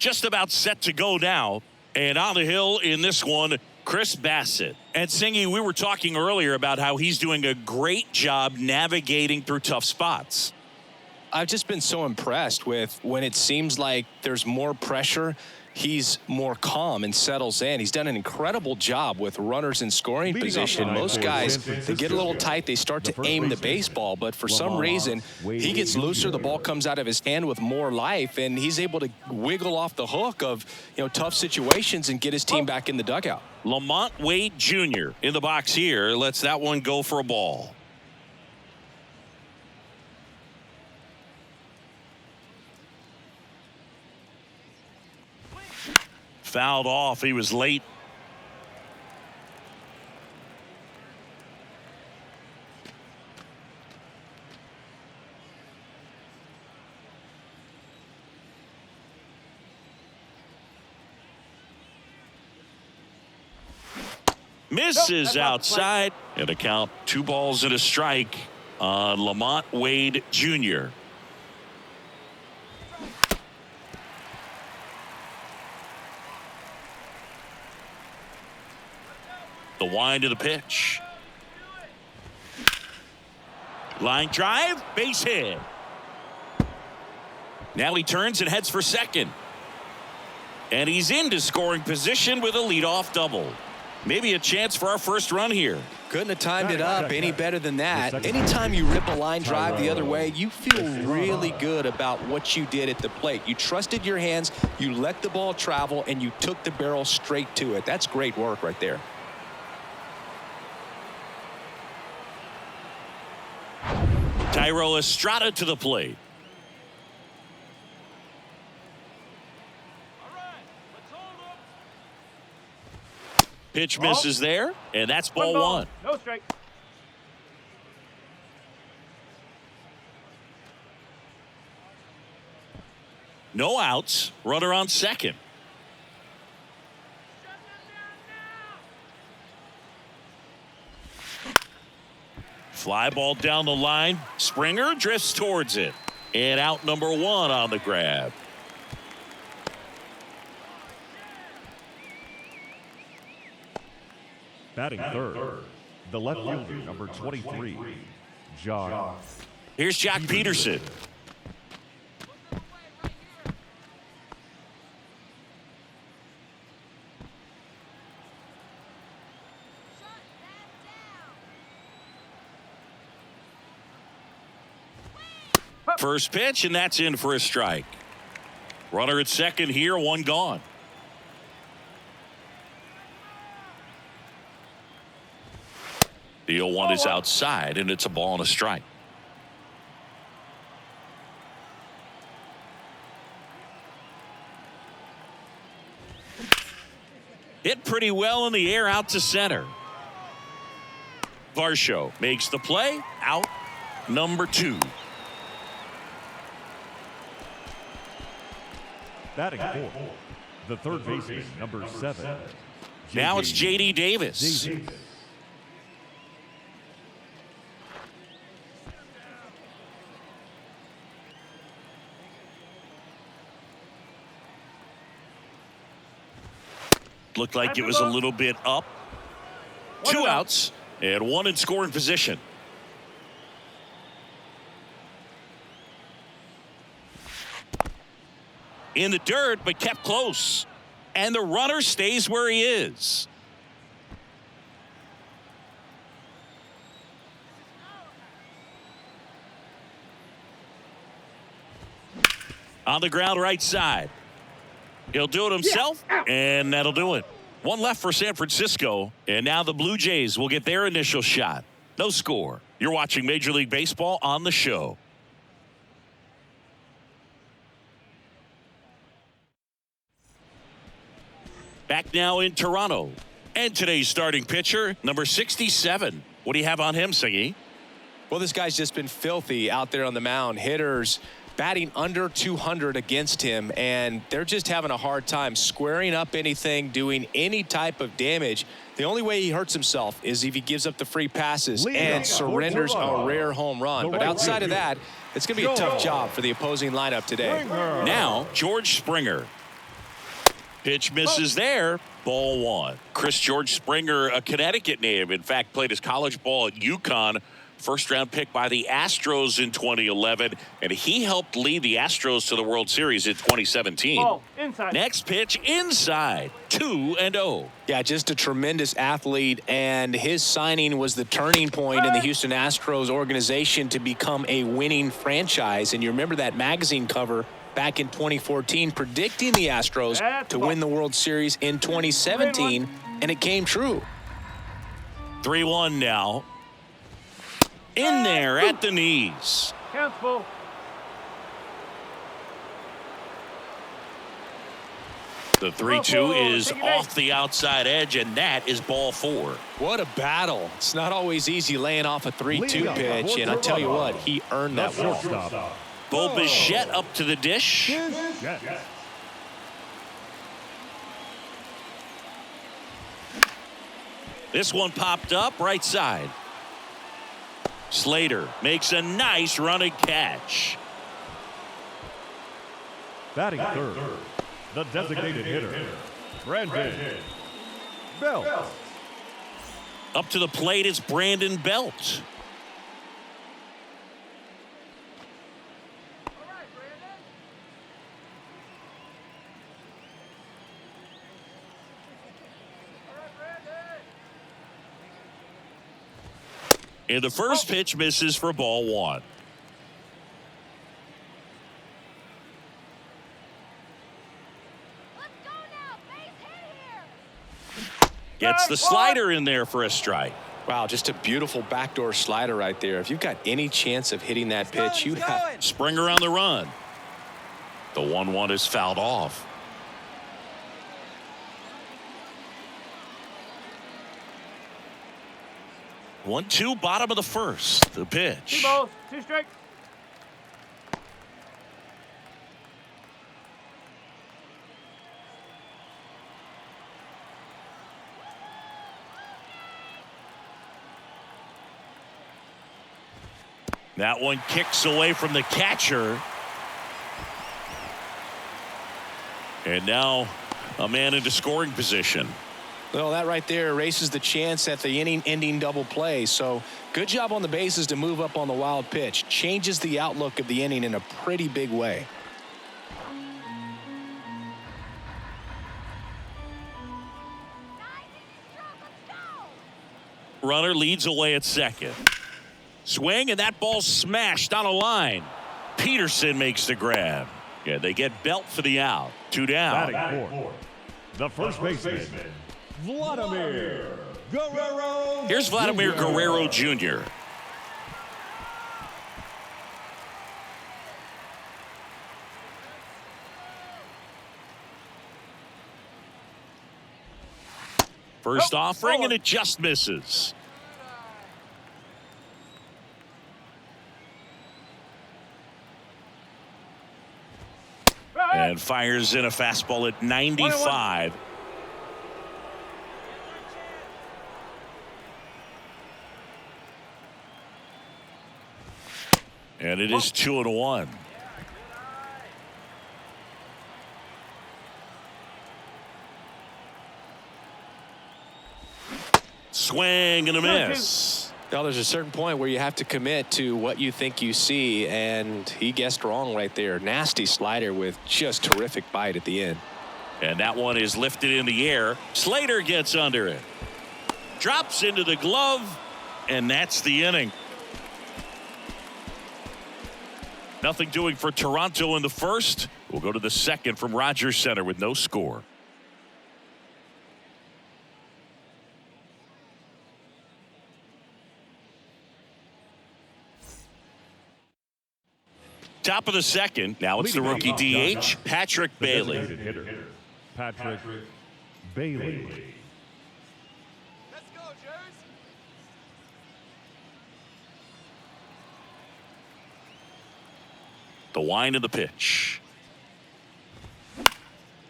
just about set to go now. And on the hill in this one, Chris Bassett. And Singy, we were talking earlier about how he's doing a great job navigating through tough spots. I've just been so impressed with when it seems like there's more pressure, he's more calm and settles in. He's done an incredible job with runners in scoring position. Most guys, they get a little tight, they start to aim the baseball, but for some reason, he gets looser, the ball comes out of his hand with more life, and he's able to wiggle off the hook of, tough situations and get his team back in the dugout. Lamont Wade Jr. in the box here lets that one go for a ball. Fouled off. He was late. Misses outside, and a count 2 balls and a strike on Lamont Wade Jr. The wind of the pitch. Line drive, base hit. Now he turns and heads for second. And he's into scoring position with a leadoff double. Maybe a chance for our first run here. Couldn't have timed it up any better than that. Anytime you rip a line drive the other way, you feel really good about what you did at the plate. You trusted your hands, you let the ball travel, and you took the barrel straight to it. That's great work right there. Tyro Estrada to the plate. Pitch misses there, and that's ball one. No strike. No outs. Runner on second. Fly ball down the line. Springer drifts towards it. And out number 1 on the grab. Batting third, the left fielder, number 23, Jock. Here's Jock Peterson. First pitch, and that's in for a strike. Runner at second here, 1 gone. The 0-1 is outside, and it's a ball and a strike. Hit pretty well in the air out to center. Varsho makes the play. Out number 2. Batting fourth, the third baseman, number 7. Now it's J.D. Davis. Looked like it was a little bit up. 2 outs and 1 in scoring position. In the dirt, but kept close. And the runner stays where he is. On the ground right side. He'll do it himself, and that'll do it. 1 left for San Francisco, and now the Blue Jays will get their initial shot. No score. You're watching Major League Baseball on the show. Back now in Toronto. And today's starting pitcher, number 67. What do you have on him, Singy? Well, this guy's just been filthy out there on the mound. Hitters batting under 200 against him, and they're just having a hard time squaring up anything, doing any type of damage. The only way he hurts himself is if he gives up the free passes and surrenders a rare home run. But outside of that, it's going to be a tough job for the opposing lineup today. Now, George Springer. Pitch misses there. Ball one. Chris George Springer, a Connecticut native. In fact, played his college ball at UConn. First-round pick by the Astros in 2011, and he helped lead the Astros to the World Series in 2017. Ball, inside. Next pitch, inside, 2-0. Yeah, just a tremendous athlete, and his signing was the turning point in the Houston Astros organization to become a winning franchise. And you remember that magazine cover back in 2014 predicting the Astros to win the World Series in 2017, and it came true. 3-1 now. In there at the knees. Count's full. The 3-2 is off the outside edge, and that is ball four. What a battle. It's not always easy laying off a 3-2 pitch, and I tell you what, he earned that one. Bo Bichette up to the dish. This one popped up right side. Slater makes a nice running catch. Batting third, the designated hitter, Brandon Belt. Up to the plate is Brandon Belt. And the first pitch misses for ball one. Let's go now. Base hit here. Gets the slider in there for a strike. Wow, just a beautiful backdoor slider right there. If you've got any chance of hitting that pitch, you have. Springer on the run. The 1-1 is fouled off. One-two, bottom of the first. The pitch. 2 balls, 2 strikes. That one kicks away from the catcher. And now a man into scoring position. Well, that right there erases the chance at the inning-ending double play. So good job on the bases to move up on the wild pitch. Changes the outlook of the inning in a pretty big way. Runner leads away at second. Swing, and that ball smashed on a line. Peterson makes the grab. Yeah, they get Belt for the out. 2 down. Batting fourth, the first baseman, Vladimir Guerrero. Here's Vladimir Guerrero Jr. First offering, and it just misses. And fires in a fastball at 95. And it is 2-1. Swing and a miss. Now, there's a certain point where you have to commit to what you think you see, and he guessed wrong right there. Nasty slider with just terrific bite at the end. And that one is lifted in the air. Slater gets under it. Drops into the glove, and that's the inning. Nothing doing for Toronto in the first. We'll go to the second from Rogers Center with no score. Top of the second. Now it's the rookie DH, Patrick Bailey. Hitter, Patrick Bailey. Let's go, Jers. The wind of the pitch.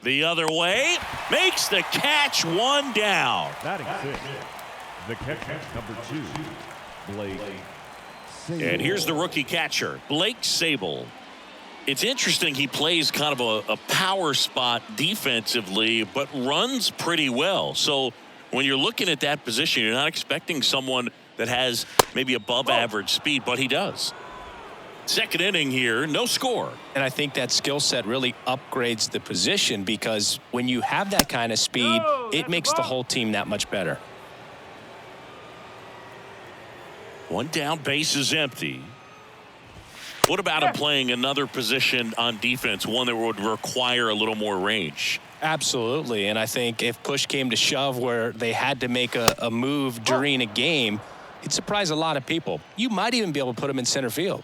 The other way. Makes the catch, 1 down. Batting sixth, the catcher, number 2, Blake Sable. And here's the rookie catcher, Blake Sable. It's interesting. He plays kind of a power spot defensively, but runs pretty well. So when you're looking at that position, you're not expecting someone that has maybe above average speed, but he does. Second inning here, no score. And I think that skill set really upgrades the position because when you have that kind of speed, it makes the whole team that much better. One down, base is empty. What about him playing another position on defense, one that would require a little more range? Absolutely. And I think if push came to shove where they had to make a move during a game, it'd surprise a lot of people. You might even be able to put him in center field.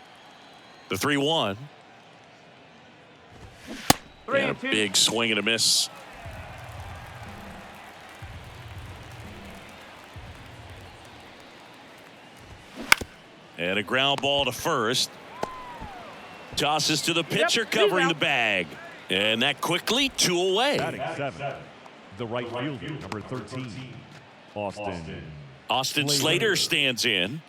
The 3-1. And a 3-2. big swing and a miss. And a ground ball to first. Tosses to the pitcher, covering the bag. And that quickly, 2 away. Batting 7. The right fielder, number 13, Austin Slater stands in.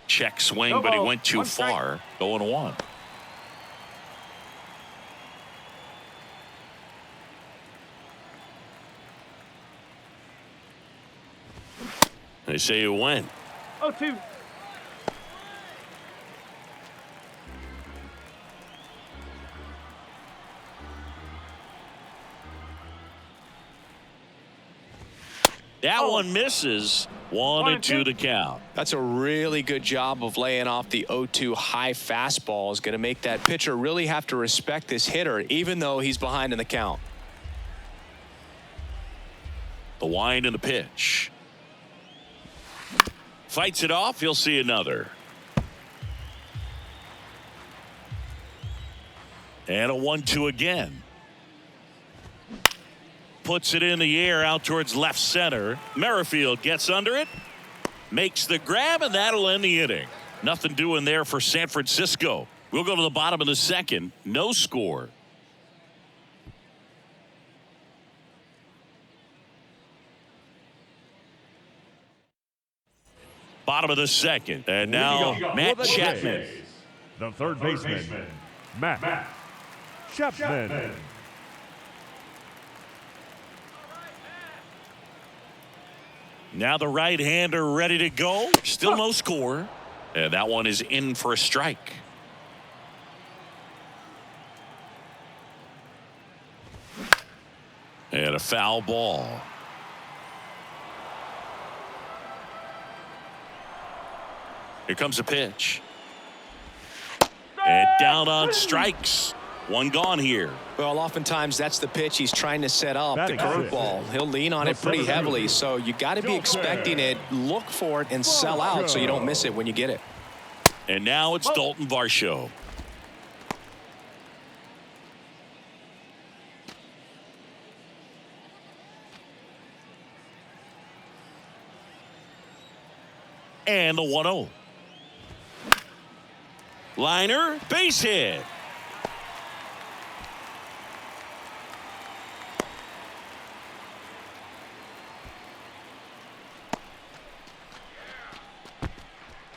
Check swing, but he went too far. 0-1. They say it went. 0-2. That one misses. 1-2 to count. That's a really good job of laying off the 0-2 high fastball. Is going to make that pitcher really have to respect this hitter, even though he's behind in the count. The wind and the pitch. Fights it off. He'll see another. And a 1-2 again. Puts it in the air out towards left center. Merrifield gets under it, makes the grab, and that'll end the inning. Nothing doing there for San Francisco. We'll go to the bottom of the second. No score. Bottom of the second. And now Matt Chapman. The third baseman, Matt Chapman. Now the right-hander ready to go. Still no score. And that one is in for a strike. And a foul ball. Here comes a pitch. And down on strikes. One gone here. Well, oftentimes that's the pitch he's trying to set up, the Batting curveball. He'll lean on it pretty heavily, so you got to be expecting it, look for it, and sell out so you don't miss it when you get it. And now it's Dalton Varsho. And the 1-0. Liner, base hit.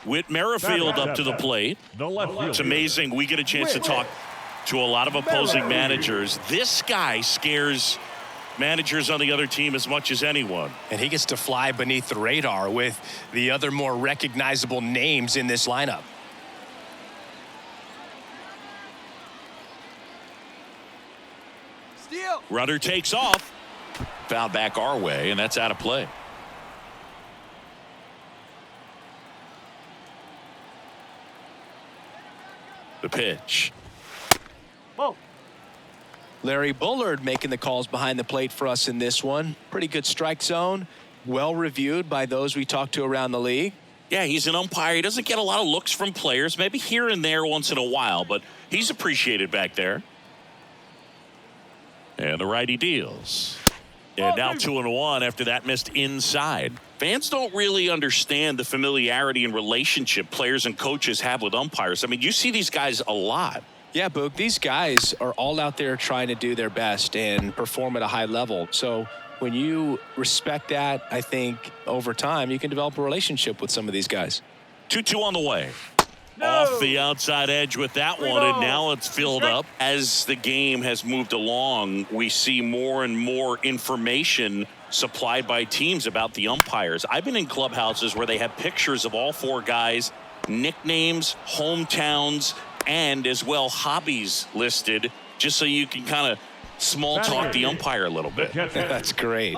Whit Merrifield up to the plate. The left fielder. It's amazing. We get a chance to talk to a lot of opposing managers. This guy scares managers on the other team as much as anyone. And he gets to fly beneath the radar with the other more recognizable names in this lineup. Steal. Runner takes off. Foul back our way, and that's out of play. The pitch. Ball. Larry Bullard making the calls behind the plate for us in this one. Pretty good strike zone. Well reviewed by those we talked to around the league. Yeah, he's an umpire. He doesn't get a lot of looks from players, maybe here and there once in a while, but he's appreciated back there. And the righty deals. And now 2-1 after that missed inside. Fans don't really understand the familiarity and relationship players and coaches have with umpires. I mean, you see these guys a lot. Yeah, Boog, these guys are all out there trying to do their best and perform at a high level. So when you respect that, I think over time you can develop a relationship with some of these guys. 2-2 on the way. No. Off the outside edge with that Three one, and balls. now it's filled up. As the game has moved along, we see more and more information supplied by teams about the umpires. I've been in clubhouses where they have pictures of all four guys, nicknames, hometowns, and as well hobbies listed, just so you can kind of small talk the umpire a little bit. That's great.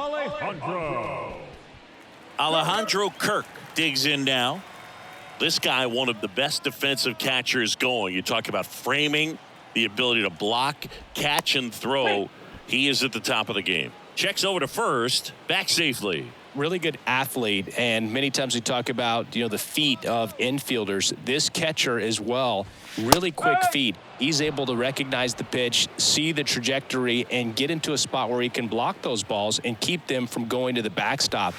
Alejandro Kirk digs in now. This guy, one of the best defensive catchers going. You talk about framing, the ability to block, catch, and throw. He is at the top of the game. Checks over to first, back safely. Really good athlete, and many times we talk about, the feet of infielders. This catcher as well, really quick feet. He's able to recognize the pitch, see the trajectory, and get into a spot where he can block those balls and keep them from going to the backstop.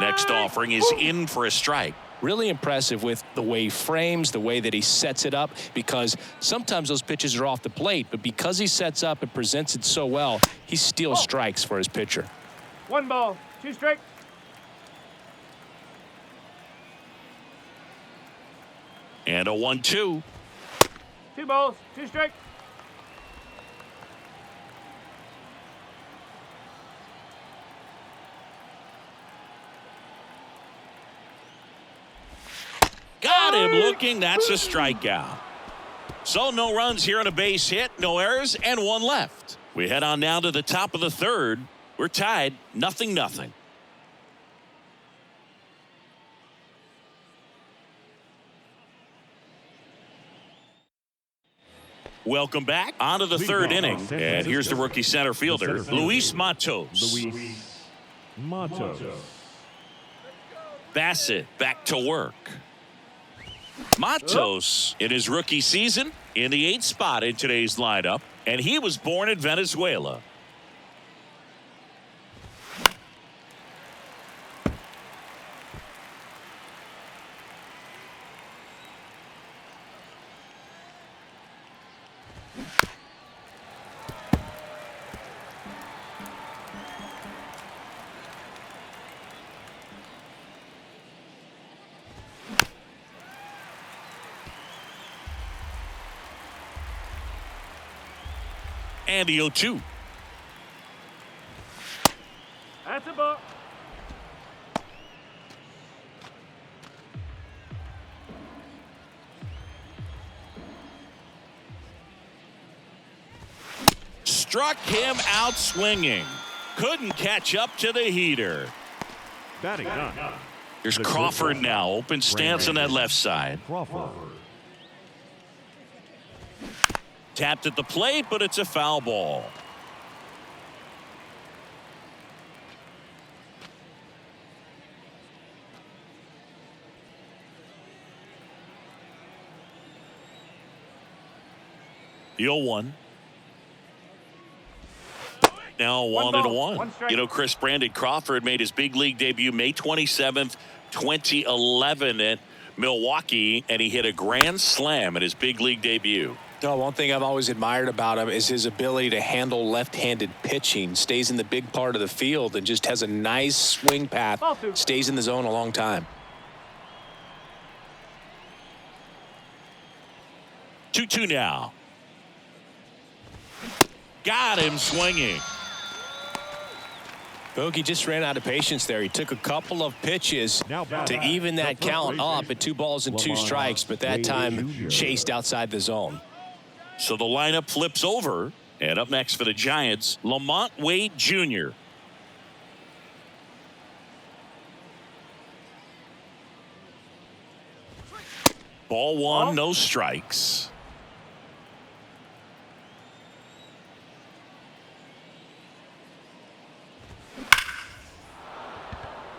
Next offering is in for a strike. Really impressive with the way he frames, the way that he sets it up, because sometimes those pitches are off the plate, but because he sets up and presents it so well, he steals strikes for his pitcher. 1 ball, 2 strikes. And a 1-2. 2 balls, 2 strikes. Got him looking. That's a strikeout. So no runs here on a base hit, no errors, and 1 left. We head on now to the top of the third. We're tied 0-0. Welcome back onto the third inning. And here's the rookie center fielder, Luis Matos. Bassett back to work. Matos in his rookie season in the 8th spot in today's lineup, and he was born in Venezuela. And the 0-2. That's a ball. Struck him out swinging. Couldn't catch up to the heater. Batting nine. Here's Crawford now. Open stance on that left side. Crawford. Tapped at the plate, but it's a foul ball. The 0-1. Now 1-1. 1 strike. You know, Chris Brandon Crawford made his big league debut May 27th, 2011 at Milwaukee, and he hit a grand slam at his big league debut. No, one thing I've always admired about him is his ability to handle left-handed pitching. Stays in the big part of the field and just has a nice swing path. Stays in the zone a long time. 2-2 now. Got him swinging. Bogey just ran out of patience there. He took a couple of pitches to even that count up at 2 balls and 2 strikes, but that time chased outside the zone. So the lineup flips over, and up next for the Giants, Lamont Wade Jr. Ball 1, no strikes.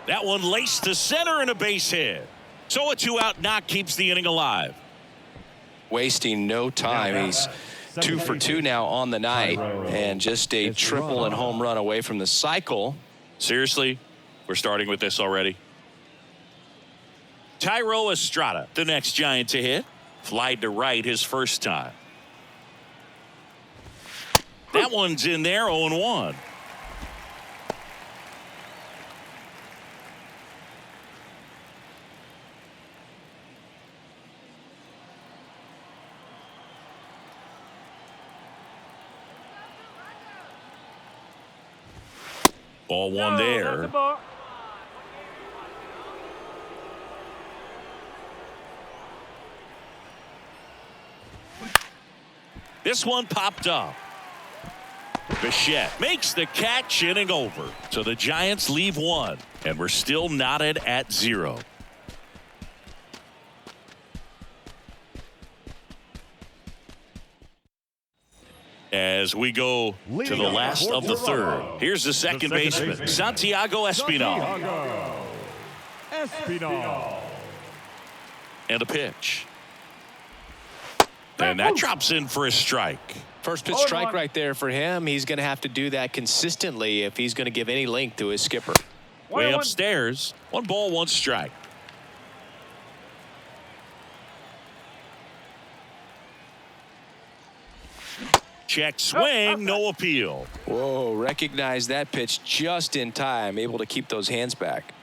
That one laced to center and a base hit. So a 2-out knock keeps the inning alive. Wasting no time. He's 2 for 2 now on the night, and just a triple and home run away from the cycle. Seriously, we're starting with this already. Tyro Estrada, the next Giant to hit. Flied to right his first time. That one's in there, 0-1. Ball one That's there. a ball. This one popped up. Bichette makes the catch, inning over. So the Giants leave one, and we're still knotted at 0. As we go to the last of the third. Here's the second baseman, Santiago Espinal. Espinal. And a pitch. And that drops in for a strike. First pitch strike right there for him. He's going to have to do that consistently if he's going to give any length to his skipper. Way 1-1. upstairs. 1 ball, 1 strike. Check swing, no appeal. Whoa, recognize that pitch just in time, able to keep those hands back.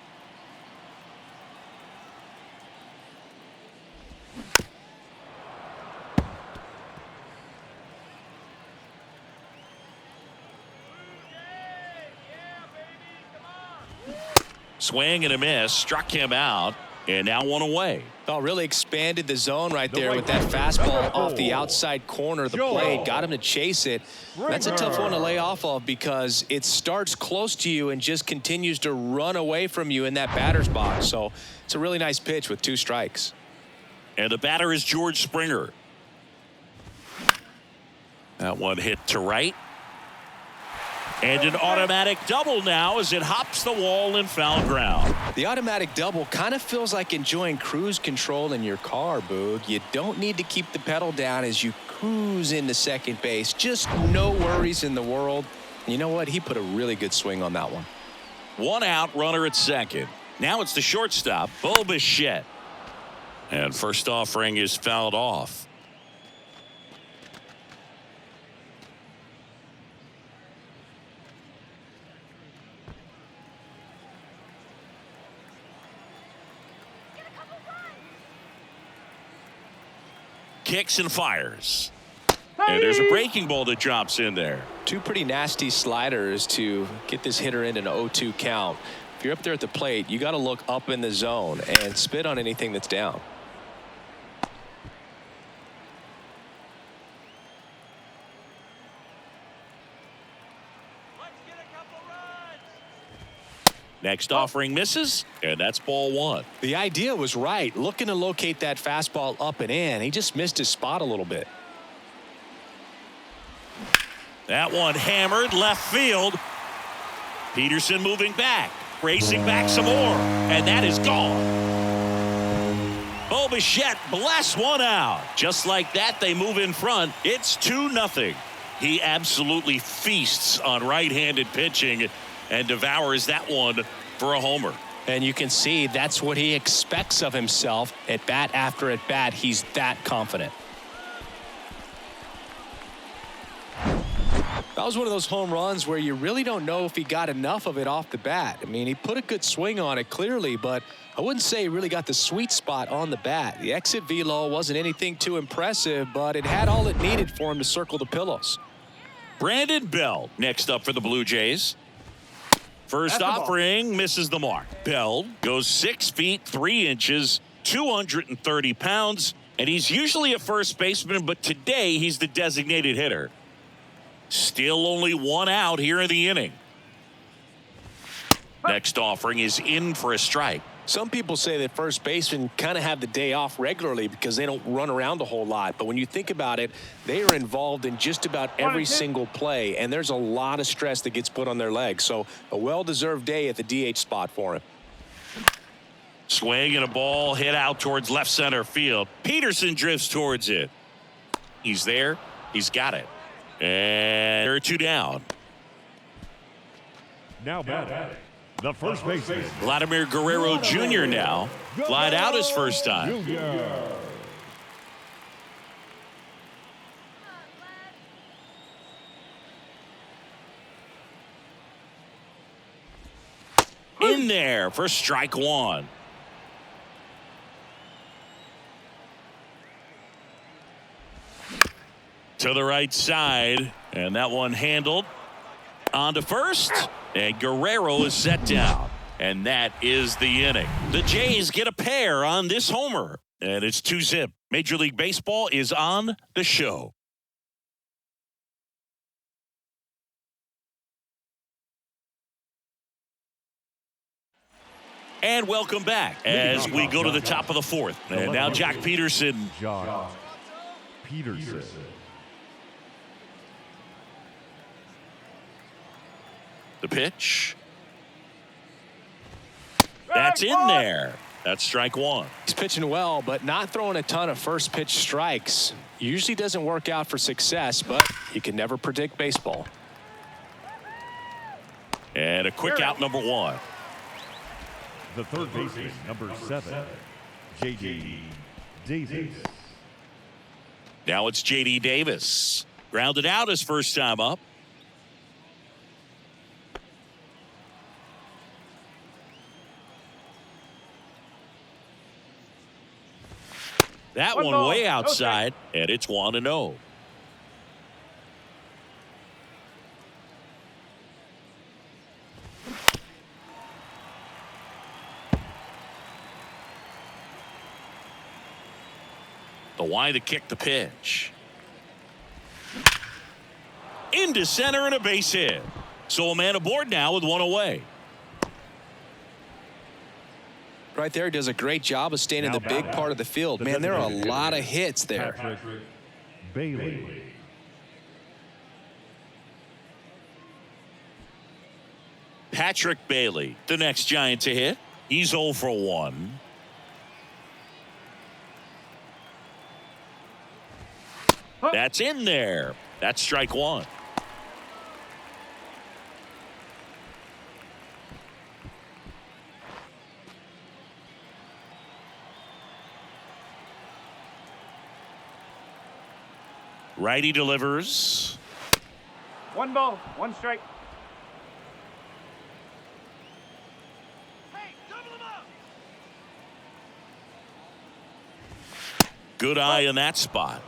Swing and a miss, struck him out, and now 1 away. Oh, really expanded the zone right there with that fastball off the outside corner of the plate. Got him to chase it. That's a tough one to lay off of because it starts close to you and just continues to run away from you in that batter's box. So it's a really nice pitch with 2 strikes. And the batter is George Springer. That one hit to right. And an automatic double now as it hops the wall in foul ground. The automatic double kind of feels like enjoying cruise control in your car, Boog. You don't need to keep the pedal down as you cruise into second base. Just no worries in the world. You know what? He put a really good swing on that one. 1 out, runner at second. Now it's the shortstop, Bo Bichette. And first offering is fouled off. Kicks and fires. And there's a breaking ball that drops in there. 2 pretty nasty sliders to get this hitter in an 0-2 count. If you're up there at the plate, you got to look up in the zone and spit on anything that's down. Next offering misses, and that's ball 1. The idea was right, looking to locate that fastball up and in. He just missed his spot a little bit. That one hammered left field. Peterson moving back, racing back some more, and that is gone. Bo Bichette bless 1 out. Just like that, they move in front. It's 2-0. He absolutely feasts on right-handed pitching and devours that one for a homer. And you can see that's what he expects of himself at bat after at bat. He's that confident. That was one of those home runs where you really don't know if he got enough of it off the bat. I mean, he put a good swing on it clearly, but I wouldn't say he really got the sweet spot on the bat. The exit velo wasn't anything too impressive, but it had all it needed for him to circle the pillows. Brandon Bell next up for the Blue Jays. First offering misses the mark. Bell goes 6 feet 3 inches, 230 pounds, and he's usually a first baseman, but today he's the designated hitter. Still only 1 out here in the inning. Next offering is in for a strike. Some people say that first basemen kind of have the day off regularly because they don't run around a whole lot. But when you think about it, they are involved in just about every single play, and there's a lot of stress that gets put on their legs. So a well-deserved day at the DH spot for him. Swing and a ball hit out towards left center field. Peterson drifts towards it. He's there. He's got it. And there are 2 down. Now batting, the first baseman, Vladimir Guerrero Jr. now. Flied out his first time. Jr. in there for strike one. To the right side, and that one handled. On to first, and Guerrero is set down. And that is the inning. The Jays get a pair on this homer, and it's 2-zip. Major League Baseball is on the show. And welcome back as we go to the top of the fourth. And now Jack Peterson. Jock Peterson. The pitch. That's in there. That's strike one. He's pitching well, but not throwing a ton of first pitch strikes. Usually doesn't work out for success, but you can never predict baseball. And a quick out, number one. The third baseman, number 7, J.D. Davis. Now it's J.D. Davis. Grounded out his first time up. That One one ball, way no outside, and it's 1-0. The wide to kick the pitch. Into center and a base hit. So a man aboard now with one away. Right there, he does a great job of staying in the big part of the field. Man, there are a lot of hits there. Patrick Bailey. Patrick Bailey, the next Giant to hit. He's 0 for 1. That's in there. That's strike one. Righty delivers. One ball, one strike. Hey, double him up! Good eye in that spot.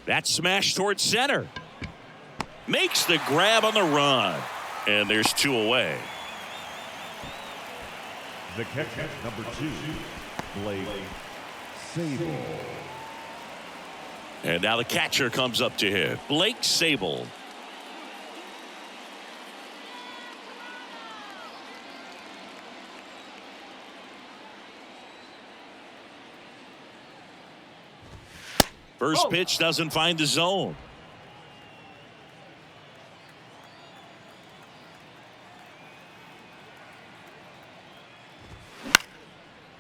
That smash towards center. Makes the grab on the run. And there's 2 away. The catcher, number 2, Blake Sable. And now the catcher comes up to hit. Blake Sable. First pitch doesn't find the zone.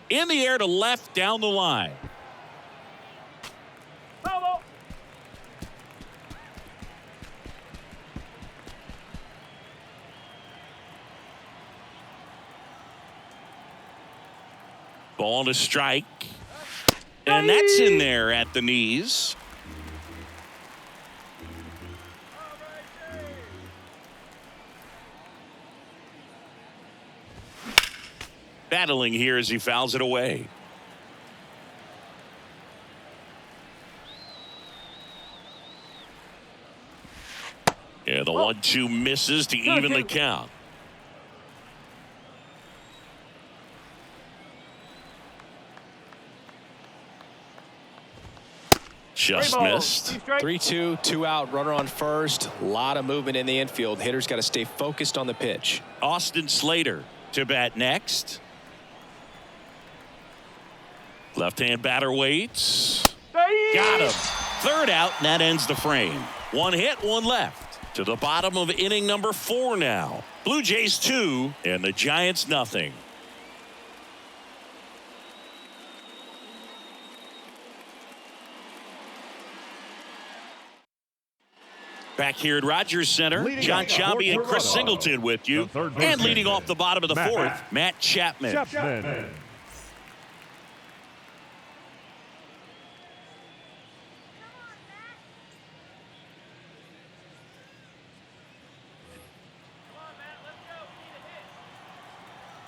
In the air to left down the line. Foul ball. Ball to strike. And that's in there at the knees. Battling here as he fouls it away. Yeah, the 1-2 misses to even the count. Just missed. 3-2, 2 out, runner on first. A lot of movement in the infield. Hitter's got to stay focused on the pitch. Austin Slater to bat next. Left-hand batter waits. Got him. Third out, and that ends the frame. 1 hit, 1 left. To the bottom of inning number 4 now. Blue Jays 2 and the Giants nothing. Back here at Rogers Center, Leading John off Chambi and Chris Toronto, Singleton with you. the third And baseman, leading off the bottom of the Matt 4th, Matt Chapman. Chapman.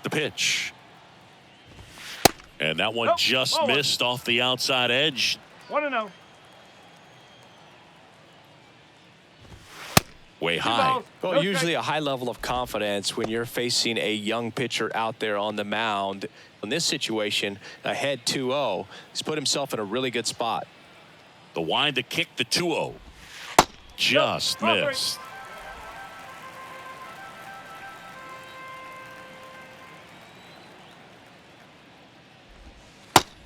The pitch. And that one Nope. just Oh, missed off the outside edge. 1-0. Way Two high. balls. Well, No usually strikes. a high level of confidence when you're facing a young pitcher out there on the mound. In this situation, ahead 2-0, he's put himself in a really good spot. The wind to kick the 2-0. Just Nope. Ball three. missed.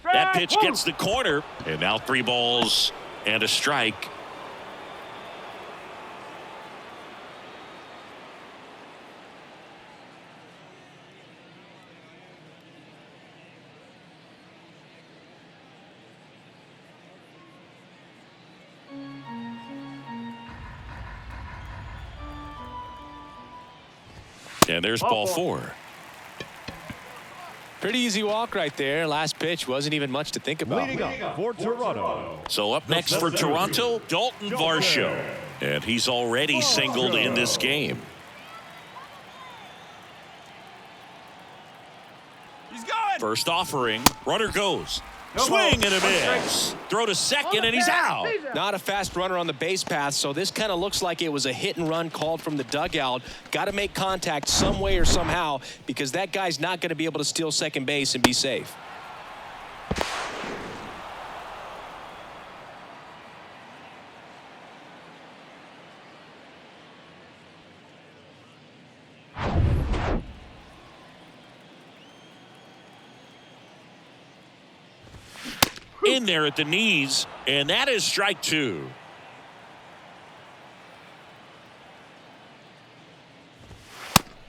That pitch Woo. gets the corner. And now 3 balls and a strike. And there's ball 4. Pretty easy walk right there. Last pitch wasn't even much to think about. Leading up for Toronto. So up next for Toronto, Dalton Varsho. And he's already singled in this game. He's going. First offering, runner goes. No Swing ball. and a miss. Throw to second and he's out. Not a fast runner on the base path, so this kind of looks like it was a hit and run called from the dugout. Got to make contact some way or somehow because that guy's not going to be able to steal second base and be safe. In there at the knees, and that is strike 2.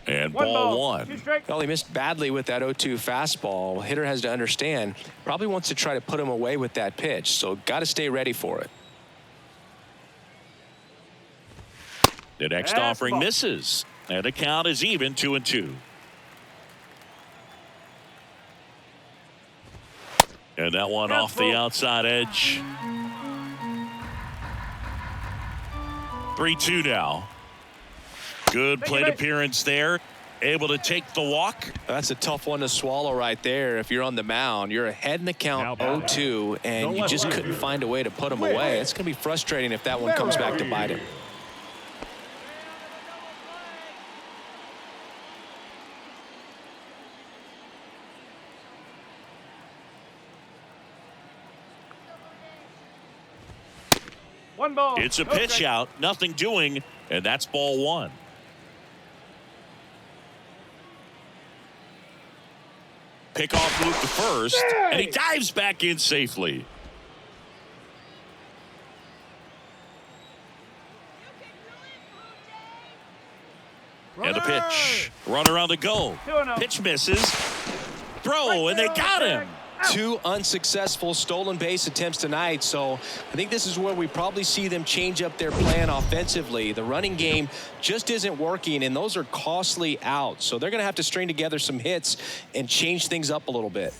And One ball ball. 1. 2 strikes. Well, he missed badly with that 0-2 fastball. Hitter has to understand, probably wants to try to put him away with that pitch, so got to stay ready for it. The next That's offering ball. misses, and the count is even 2-2. And that one That's off the ball. outside edge. 3-2 now. Good Take it plate back. appearance there. Able to take the walk. That's a tough one to swallow right there. If you're on the mound, you're ahead in the count 0-2, and you just couldn't find a way to put him away. It's going to be frustrating if that one comes back to bite him. One ball. It's a No pitch strikes. out, nothing doing, and that's ball 1. Pickoff move to first, and he dives back in safely. And the pitch. Runner on the go. 2-0. Pitch misses. Throw, and they got him. Two unsuccessful stolen base attempts tonight, so I think this is where we probably see them change up their plan offensively. The running game just isn't working, and those are costly outs, so they're going to have to string together some hits and change things up a little bit.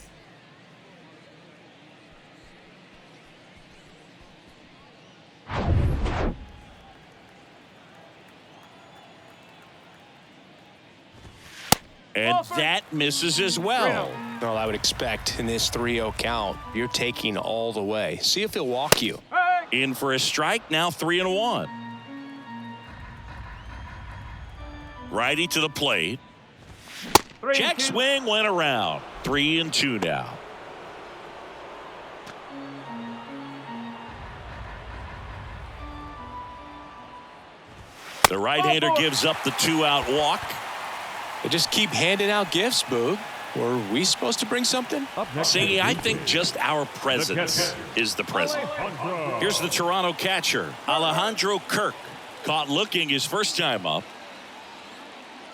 And that misses as well. Well, I would expect in this 3-0 count, you're taking all the way. See if he'll walk you. Hey. In for a strike, now 3-1. Righty to the plate. 3-2. Check swing went around. 3-2 now. The right-hander gives up the 2-out walk. They just keep handing out gifts, Boog. Were we supposed to bring something? Up next, Singy, I think just our presence is the present. Alejandro. Here's the Toronto catcher, Alejandro Kirk. Caught looking his first time up.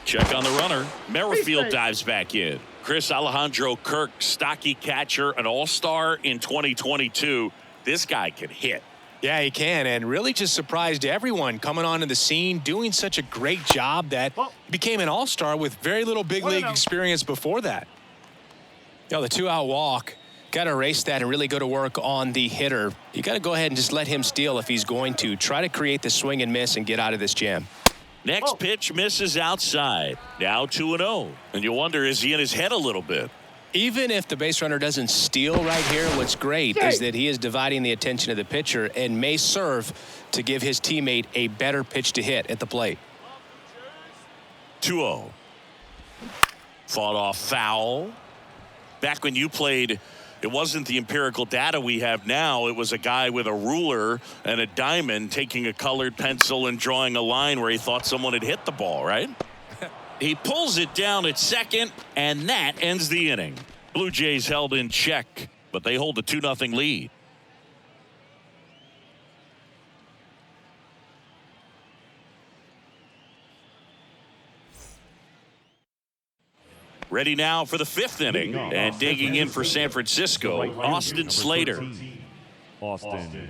Check on the runner. Merrifield dives back in. Chris, Alejandro Kirk, stocky catcher, an all-star in 2022. This guy can hit. Yeah, he can, and really just surprised everyone coming onto the scene, doing such a great job that he became an all-star with very little big league experience before that. You know, the 2-out walk, got to erase that and really go to work on the hitter. You got to go ahead and just let him steal if he's going to. Try to create the swing and miss and get out of this jam. Next pitch misses outside. Now 2-0. And you wonder, is he in his head a little bit? Even if the base runner doesn't steal right here, what's great is that he is dividing the attention of the pitcher and may serve to give his teammate a better pitch to hit at the plate. 2-0. Fought off foul. Back when you played, it wasn't the empirical data we have now. It was a guy with a ruler and a diamond taking a colored pencil and drawing a line where he thought someone had hit the ball, right? He pulls it down at second, and that ends the inning. Blue Jays held in check, but they hold a 2-0 lead. Ready now for the fifth inning, and digging in for San Francisco, Austin Slater. Austin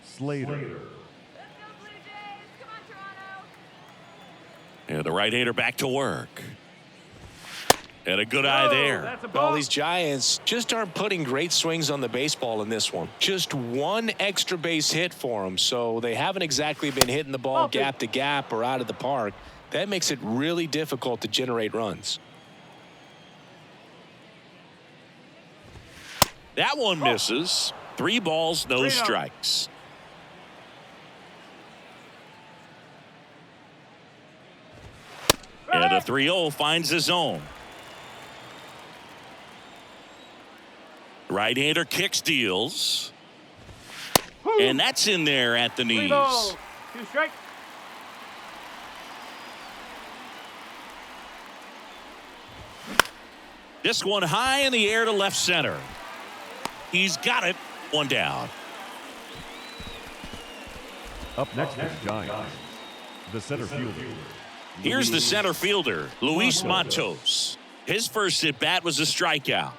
Slater. And the right-hander back to work. And a good eye there. That's a Well, ball. these Giants just aren't putting great swings on the baseball in this one. Just one extra base hit for them, so they haven't exactly been hitting the ball gap to gap or out of the park. That makes it really difficult to generate runs. That one misses. 3 balls, no 3-0. strikes. And a 3-0 finds his own. Right-hander kicks, deals. And that's in there at the 3 knees. balls. 2 strikes. This one high in the air to left center. He's got it. 1 down. Up next is Giants. The center fielder. Here's the center fielder, Luis Matos. His first at bat was a strikeout.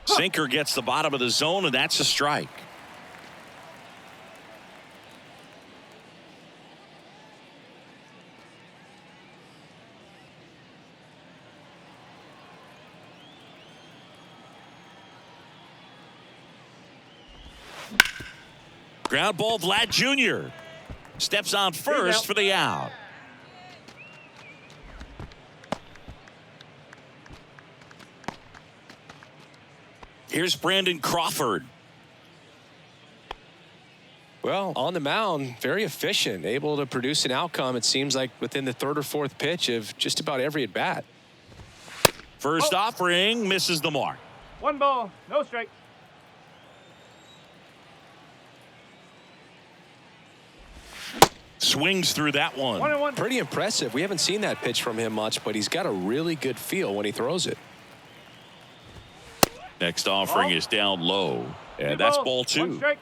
Sinker gets the bottom of the zone, and that's a strike. Ground ball, Vlad Jr. Steps on first for the out. Here's Brandon Crawford. Well, on the mound, very efficient, able to produce an outcome, it seems like, within the 3rd or 4th pitch of just about every at-bat. First offering misses the mark. 1 ball, no strike. Swings through that one. 1-1. Pretty impressive. We haven't seen that pitch from him much, but he's got a really good feel when he throws it. Next offering is down low, and that's ball 2. 1 strike.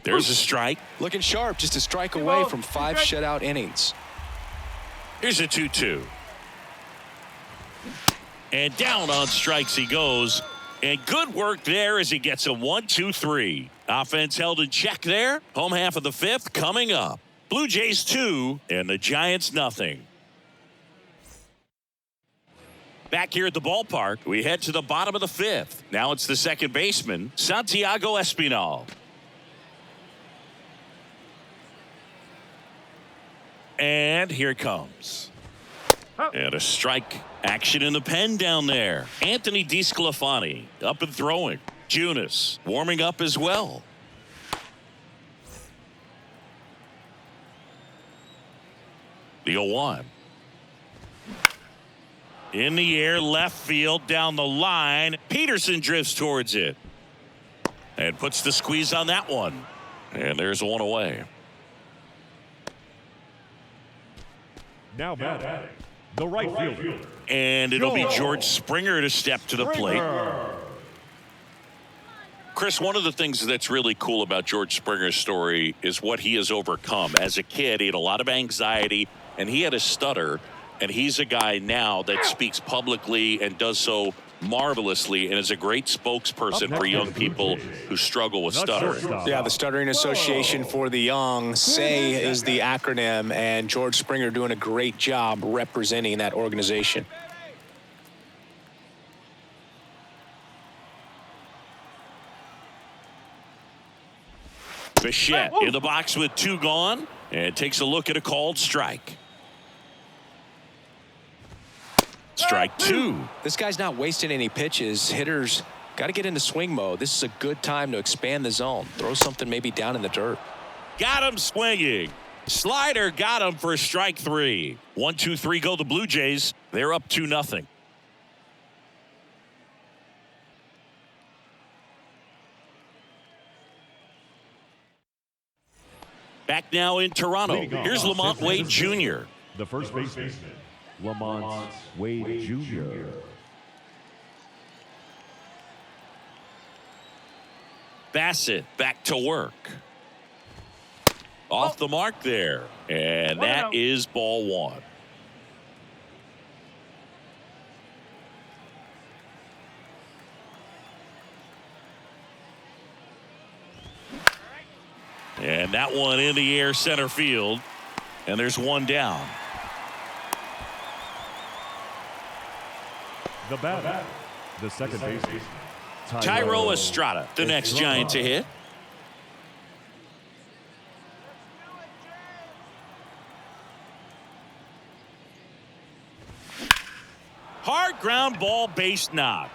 There's a strike. Looking sharp, just a strike 2 away balls, from 2 5 strikes. shutout innings. Here's a 2-2. And down on strikes he goes. And good work there as he gets a 1-2-3. Offense held in check there. Home half of the 5th coming up. Blue Jays 2 and the Giants nothing. Back here at the ballpark, we head to the bottom of the 5th. Now it's the second baseman, Santiago Espinal. And here it comes. And a strike. Action in the pen down there. Anthony DeSclafani up and throwing. Junis warming up as well. The 0-1. In the air, left field, down the line. Peterson drifts towards it. And puts the squeeze on that one. And there's one away. Now batting. The right fielder. And it'll be George Springer to step to the plate. Chris, one of the things that's really cool about George Springer's story is what he has overcome. As a kid, he had a lot of anxiety, and he had a stutter. And he's a guy now that speaks publicly and does so marvelously and is a great spokesperson for young people who struggle with stuttering. Yeah, the Stuttering Association for the Young, SAY is the acronym, and George Springer doing a great job representing that organization. Bichette in the box with 2 gone and takes a look at a called strike. Strike 2. This guy's not wasting any pitches. Hitters got to get into swing mode. This is a good time to expand the zone. Throw something maybe down in the dirt. Got him swinging. Slider got him for strike 3. 1, 2, 3 go the Blue Jays. They're up 2-0. Back now in Toronto. Here's Lamont Wade Jr. The first baseman, Lamont Wade Jr. Bassett back to work. Off the mark there. And that is ball 1. And that one in the air center field. And there's 1 down. The batter, the second baseman, Tyro Estrada, the next Giant to hit. Hard ground ball, base knock.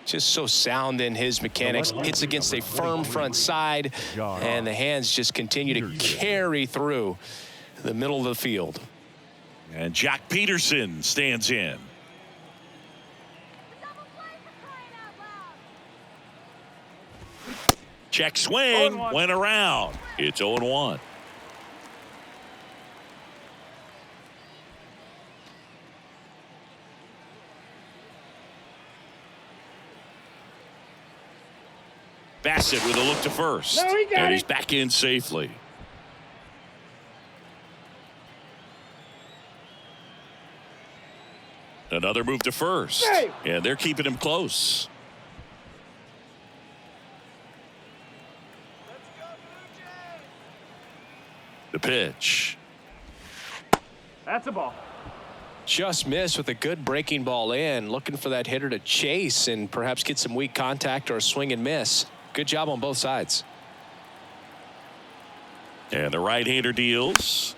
Just so sound in his mechanics. Hits against a firm front side, and the hands just continue to carry through the middle of the field. And Jack Peterson stands in. Check swing, went around. It's 0-1. Bassett with a look to first. No, he got and it. he's back in safely. Another move to first. Hey. And they're keeping him close. The pitch. That's a ball. Just missed with a good breaking ball in. Looking for that hitter to chase and perhaps get some weak contact or a swing and miss. Good job on both sides. And the right-hander deals.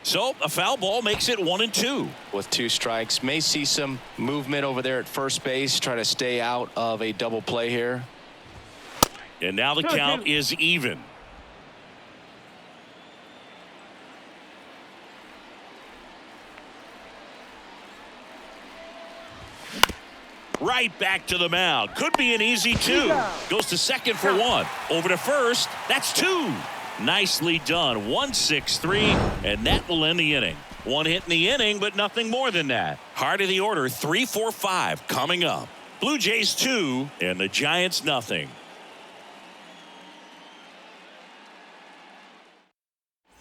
So a foul ball makes it 1-2. With 2 strikes, may see some movement over there at first base. Try to stay out of a double play here. And now the count is even. Right back to the mound. Could be an easy 2. Goes to second for 1. Over to first. That's 2. Nicely done. 1-6-3, and that will end the inning. 1 hit in the inning, but nothing more than that. Heart of the order, 3-4-5 coming up. Blue Jays 2 and the Giants nothing.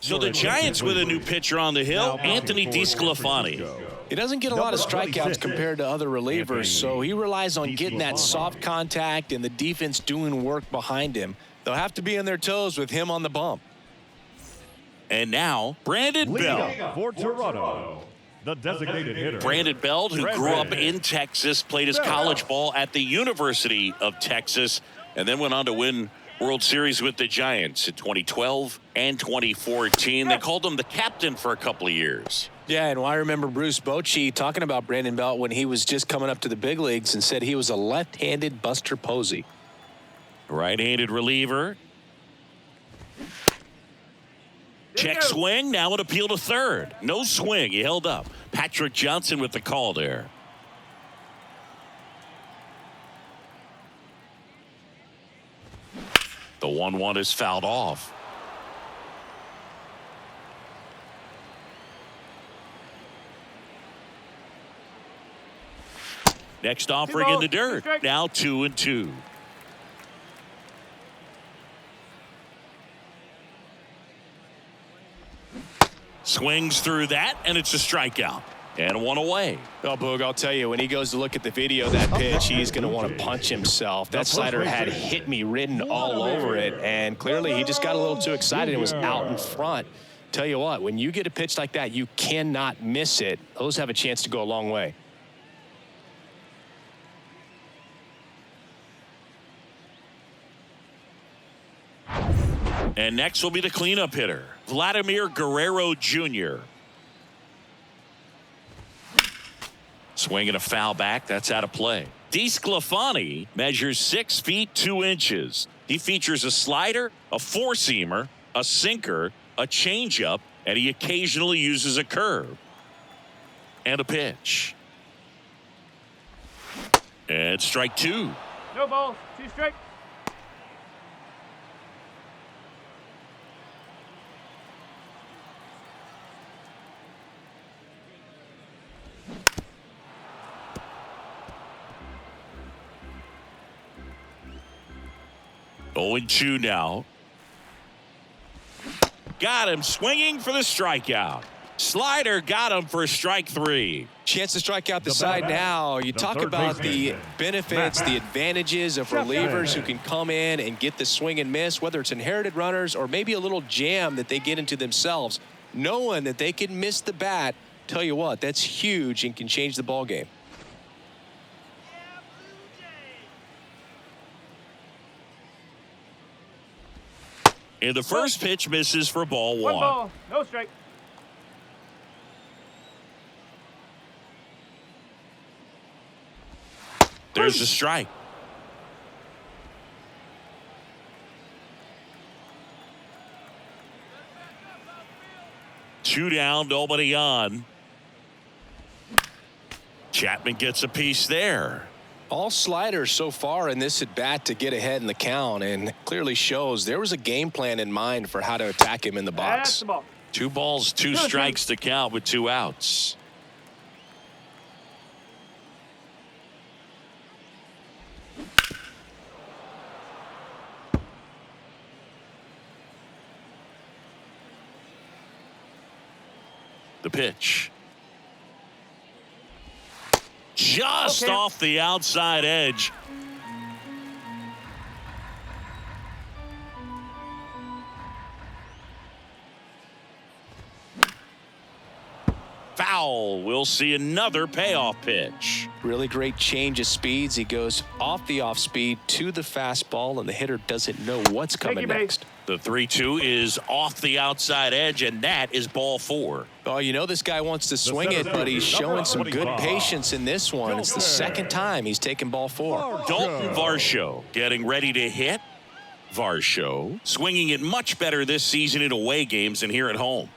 So the Giants with a new pitcher on the hill, Anthony DeSclafani. He doesn't get a lot of strikeouts compared to other relievers, so he relies on getting that soft contact and the defense doing work behind him. They'll have to be on their toes with him on the bump. And now, Brandon Belt. For Toronto, the designated hitter. Brandon Belt, who grew up in Texas, played his college ball at the University of Texas, and then went on to win World Series with the Giants in 2012 and 2014. They called him the captain for a couple of years. Yeah, and I remember Bruce Bochy talking about Brandon Belt when he was just coming up to the big leagues and said he was a left-handed Buster Posey. Right-handed reliever. Check swing. Now an appeal to third. No swing. He held up. Patrick Johnson with the call there. The 1-1 is fouled off. Next offering in the dirt. Now 2-2. Swings through that, and it's a strikeout. And one away. Oh, Boog, I'll tell you, when he goes to look at the video of that pitch, he's going to want to punch himself. That slider had "hit me" written all over it, and clearly he just got a little too excited and was out in front. Tell you what, when you get a pitch like that, you cannot miss it. Those have a chance to go a long way. And next will be the cleanup hitter, Vladimir Guerrero Jr. Swinging a foul back. That's out of play. DeSclafani measures 6 feet 2 inches. He features a slider, a four-seamer, a sinker, a changeup, and he occasionally uses a curve. And a pitch. And strike 2. No balls. 2 strikes. Oh, 0-2 now. Got him swinging for the strikeout. Slider got him for strike 3. Chance to strike out the side now. You talk about the benefits, the advantages of relievers who can come in and get the swing and miss, whether it's inherited runners or maybe a little jam that they get into themselves. Knowing that they can miss the bat, tell you what, that's huge and can change the ball game. And the first pitch misses for ball 1. 1 ball. No strike. There's a strike. Two down, nobody on. Chapman gets a piece there. All sliders so far in this at bat to get ahead in the count, and clearly shows there was a game plan in mind for how to attack him in the That's box. the ball. 2 balls, 2 strikes to count with 2 outs. The pitch. Just off the outside edge. Foul. We'll see another payoff pitch. Really great change of speeds. He goes off the off speed to the fastball, and the hitter doesn't know what's coming next. The 3-2 is off the outside edge, and that is ball 4. Oh, you know this guy wants to swing it, but he's showing some good patience in this one. It's the second time he's taken ball 4. Dalton Varsho getting ready to hit. Varsho swinging it much better this season in away games than here at home.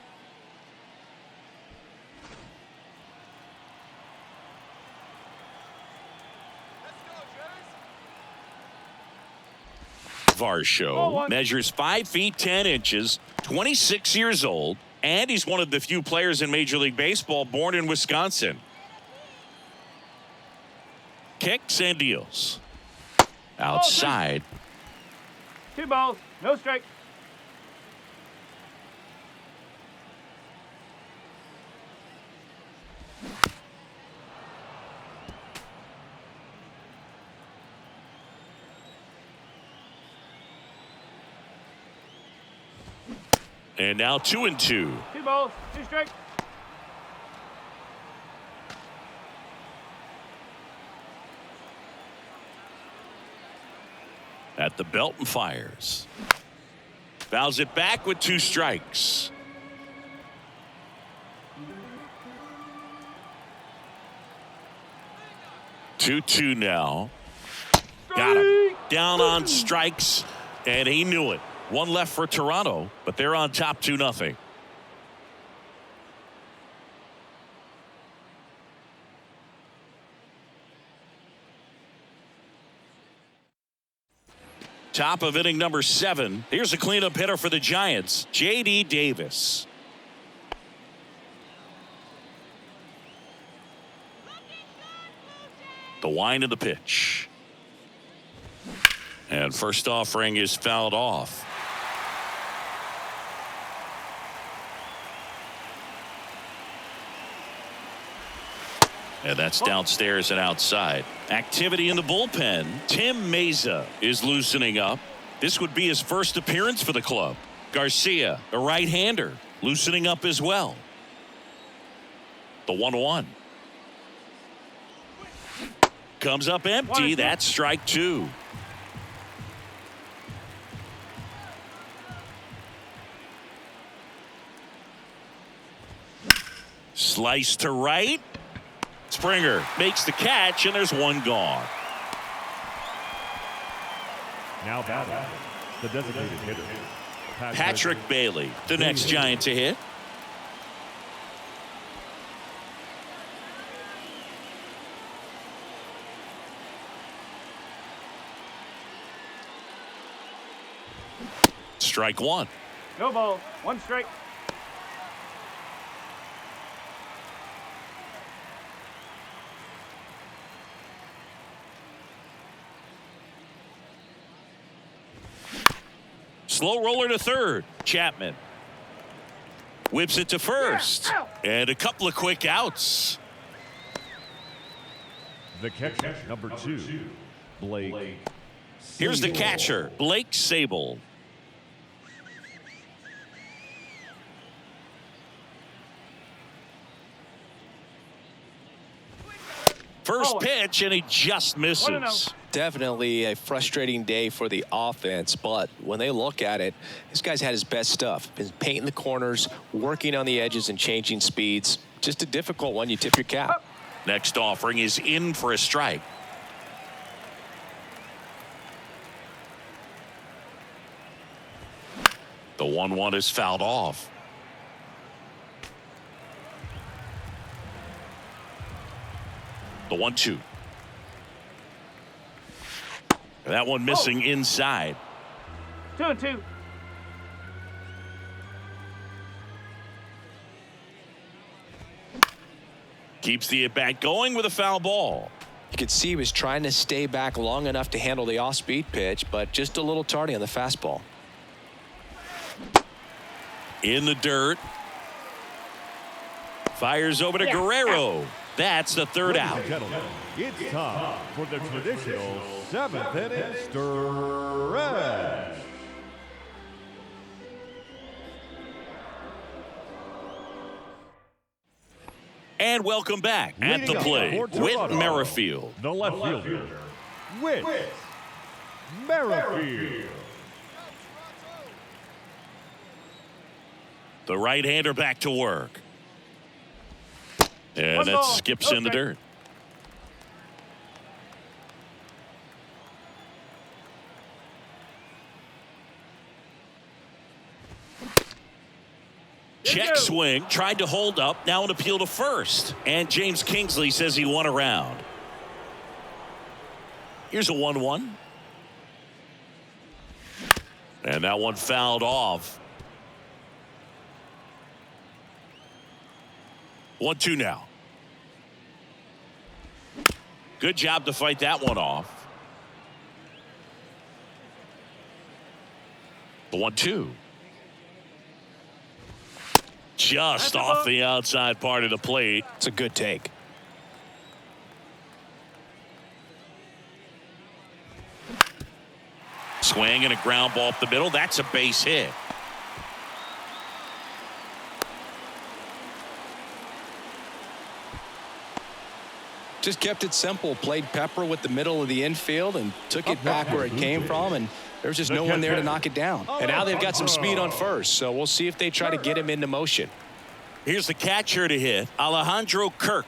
Varsho measures 5 feet 10 inches, 26 years old, and he's one of the few players in Major League Baseball born in Wisconsin. Kicks and deals. Outside. 2 balls. No strike. And now 2-2. 2 balls. 2 strikes. At the belt and fires. Fouls it back with 2 strikes. Two now. Got him. Down on strikes, and he knew it. 1 left for Toronto, but they're on top 2-0. Top of inning number 7. Here's a cleanup hitter for the Giants, J.D. Davis. The wind of the pitch. And first offering is fouled off. And that's downstairs and outside. Activity in the bullpen. Tim Meza is loosening up. This would be his first appearance for the club. Garcia, a right-hander, loosening up as well. The 1-1. Comes up empty. That's strike 2. Slice to right. Springer makes the catch, and there's one gone. Now batting, the designated hitter, Patrick Bailey, the next Giant to hit. Strike 1. No ball. 1 strike. Slow roller to third. Chapman whips it to first. And a couple of quick outs. the catcher, number 2, Blake. Here's the Sable. catcher, Blake Sable. First pitch, and he just misses. Definitely a frustrating day for the offense, but when they look at it, this guy's had his best stuff. Been painting the corners, working on the edges, and changing speeds. Just a difficult one. You tip your cap. Next offering is in for a strike. The 1-1 is fouled off. The 1-2. That one missing inside. 2-2. Keeps the at-bat going with a foul ball. You could see he was trying to stay back long enough to handle the off-speed pitch, but just a little tardy on the fastball. In the dirt. Fires over to Guerrero. That's the third Ladies out. and gentlemen, it's time for the traditional 7th inning stretch. And welcome back at Leading the up plate, for Whit Toronto, Merrifield. The left fielder, Whit Merrifield. The right-hander back to work. And One that ball, skips no in the strike. dirt. Check swing, tried to hold up, now an appeal to first. And James Kingsley says he won a round. Here's a 1-1. And that one fouled off. 1-2 now. Good job to fight that one off. The 1-2. Just off the outside part of the plate. It's a good take. Swing and a ground ball up the middle. That's a base hit. Just kept it simple. Played pepper with the middle of the infield and took it back where it came from, and there was just no one there to knock it down. And now they've got some speed on first, so we'll see if they try to get him into motion. Here's the catcher to hit, Alejandro Kirk.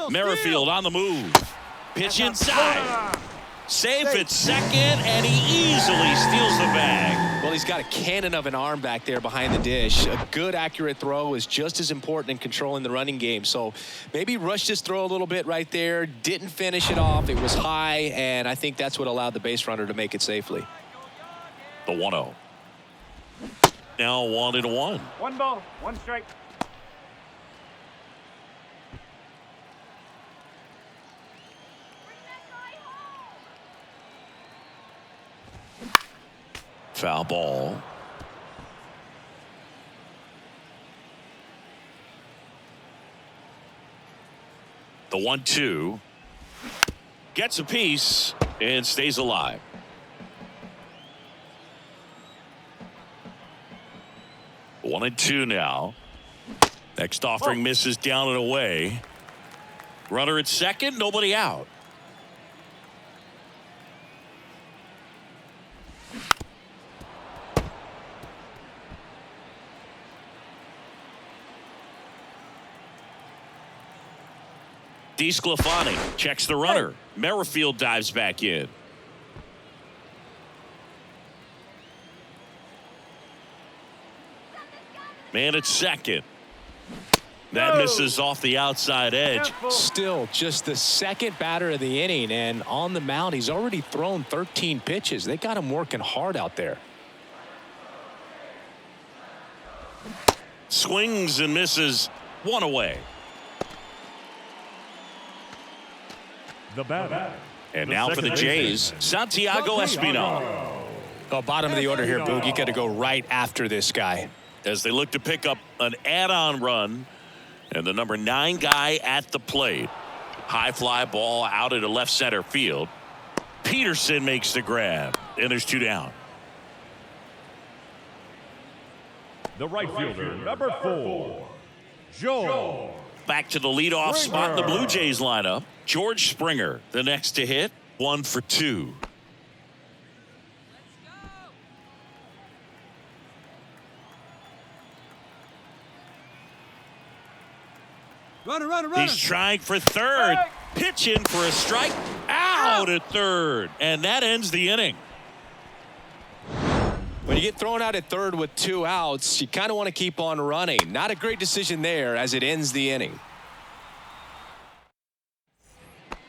Merrifield on the move. Pitch inside. Safe at second, and he easily steals the bag. Well, he's got a cannon of an arm back there behind the dish. A good, accurate throw is just as important in controlling the running game. So maybe rushed his throw a little bit right there, didn't finish it off. It was high, and I think that's what allowed the base runner to make it safely. The 1-0. Now 1-1. 1 ball, 1 strike. Foul ball. The 1-2. Gets a piece and stays alive. One and two now. Next offering misses down and away. Runner at second, nobody out. DeSclafani checks the runner. Merrifield dives back in. Man at second. That misses off the outside edge. Still just the second batter of the inning, and on the mound he's already thrown 13 pitches. They got him working hard out there. Swings and misses. One away. The batter. And now for the Jays, Santiago Espinal. Oh, bottom of the order here, Boog. You got to go right after this guy. As they look to pick up an add-on run, and the number 9 guy at the plate. High fly ball out into left center field. Peterson makes the grab, and there's 2 down. The right fielder, number 4, Joe. Back to the leadoff spot in the Blue Jays lineup. George Springer, the next to hit. 1 for 2. Runner. He's trying for third. Pitching for a strike. Out at third. And that ends the inning. When you get thrown out at third with 2 outs, you kind of want to keep on running. Not a great decision there as it ends the inning.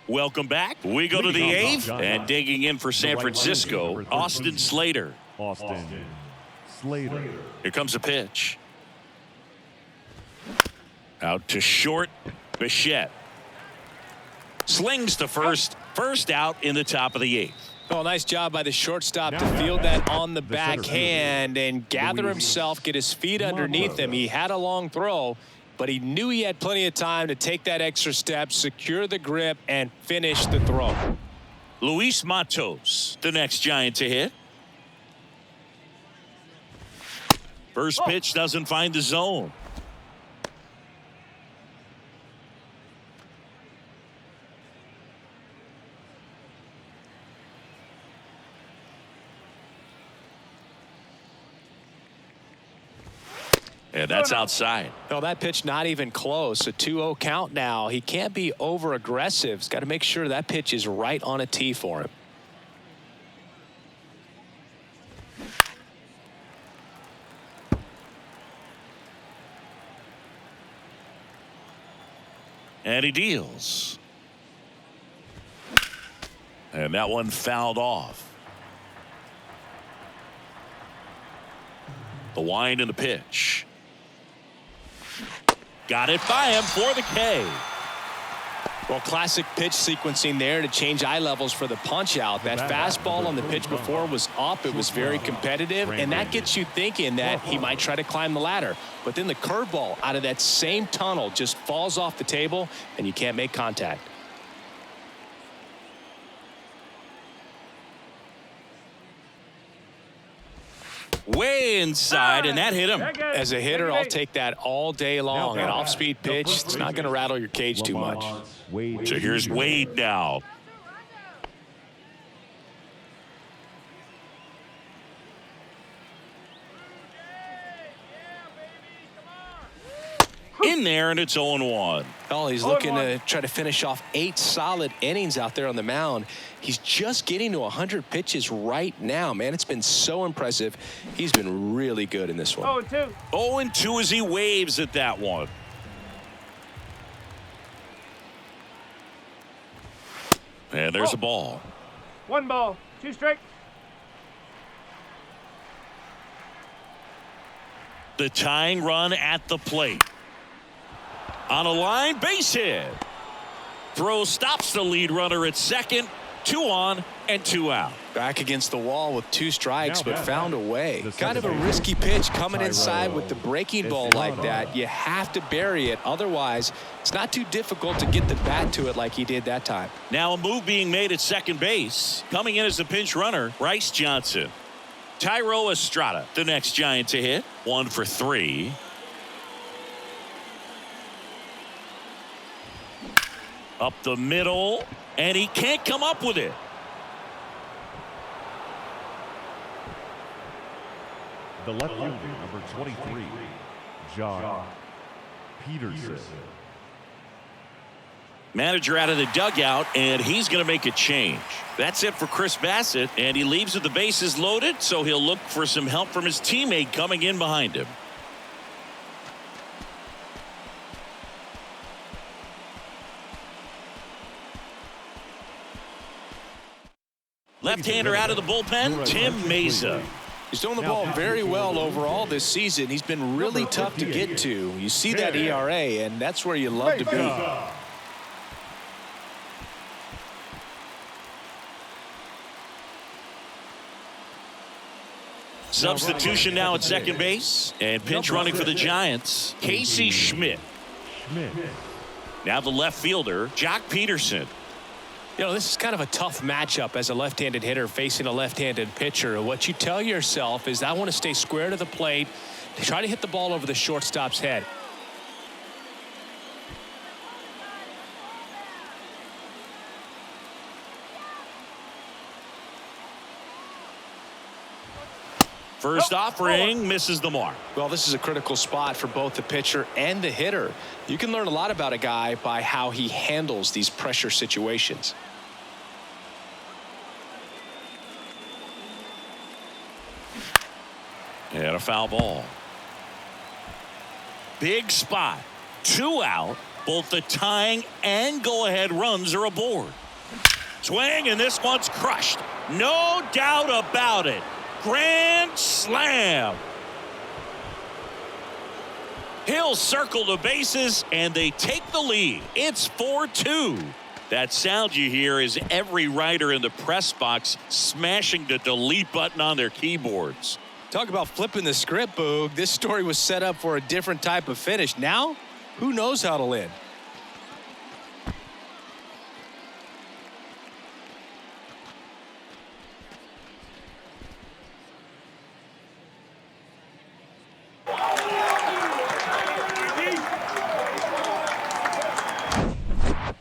Welcome back. We go to the 8th, and digging in for San Francisco, Austin Slater. Austin Slater. Here comes a pitch. Out to short, Bichette. Slings to first. First out in the top of the 8th. Oh, nice job by the shortstop to field that on the backhand and gather himself, get his feet underneath him. He had a long throw, but he knew he had plenty of time to take that extra step, secure the grip, and finish the throw. Luis Matos, the next Giant to hit. First pitch doesn't find the zone. And that's outside. No, that pitch not even close. A 2-0 count now. He can't be over aggressive. He's got to make sure that pitch is right on a tee for him. And he deals. And that one fouled off. The wind and the pitch. Got it by him for the K. Well, classic pitch sequencing there to change eye levels for the punch out. That fastball on the pitch before was up. It was very competitive, and that gets you thinking that he might try to climb the ladder. But then the curveball out of that same tunnel just falls off the table, and you can't make contact. Way inside, and that hit him. As a hitter, I'll take that all day long. An off-speed pitch, it's not going to rattle your cage too much. So here's Wade now. In there, and it's 0-1. Oh, he's looking to try to finish off 8 solid innings out there on the mound. He's just getting to 100 pitches right now, man. It's been so impressive. He's been really good in this one. 0-2. 0-2 as he waves at that one. And there's a ball. 1 ball, 2 strikes. The tying run at the plate. On a line, base hit. Throw stops the lead runner at second. 2 on, and 2 out. Back against the wall with 2 strikes, but found a way. The Kind of a second risky pitch coming Tyrell inside with the breaking ball like that. You have to bury it. Otherwise, it's not too difficult to get the bat to it like he did that time. Now a move being made at second base. Coming in as a pinch runner, Bryce Johnson. Tyro Estrada, the next Giant to hit. 1 for 3. Up the middle, and he can't come up with it. The left fielder, number 23, John Peterson. Manager out of the dugout, and he's going to make a change. That's it for Chris Bassett, and he leaves with the bases loaded, so he'll look for some help from his teammate coming in behind him. Left-hander out of the bullpen, Tim Mesa. He's throwing the ball very well overall this season. He's been really tough to get to. You see that ERA, and that's where you love to be. Substitution now at second base, and pinch running for the Giants, Casey Schmidt. Now the left fielder, Jock Peterson. You know, this is kind of a tough matchup as a left-handed hitter facing a left-handed pitcher. What you tell yourself is, I want to stay square to the plate, to try to hit the ball over the shortstop's head. First offering misses the mark. Well, this is a critical spot for both the pitcher and the hitter. You can learn a lot about a guy by how he handles these pressure situations. And a foul ball. Big spot. 2 out. Both the tying and go-ahead runs are aboard. Swing, and this one's crushed. No doubt about it. Grand slam. He'll circle the bases, and they take the lead. It's 4-2. That sound you hear is every writer in the press box smashing the delete button on their keyboards. Talk about flipping the script, Boog. This story was set up for a different type of finish. Now, who knows how it'll end?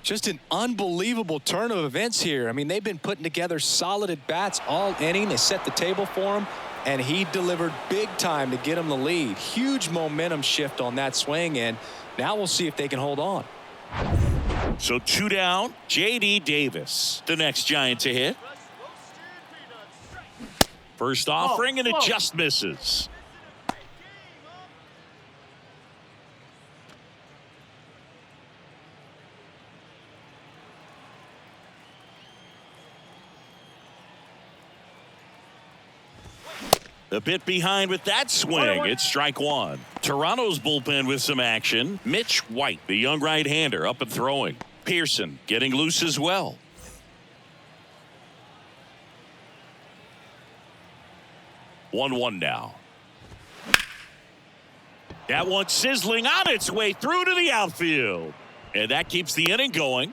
Just an unbelievable turn of events here. I mean, they've been putting together solid at-bats all inning. They set the table for him, and he delivered big time to get him the lead. Huge momentum shift on that swing, and now we'll see if they can hold on. So 2 down, J.D. Davis, the next Giant to hit. First offering, and it just misses. A bit behind with that swing. It's strike 1. Toronto's bullpen with some action. Mitch White, the young right-hander, up and throwing. Pearson getting loose as well. 1-1 now. That one sizzling on its way through to the outfield. And that keeps the inning going.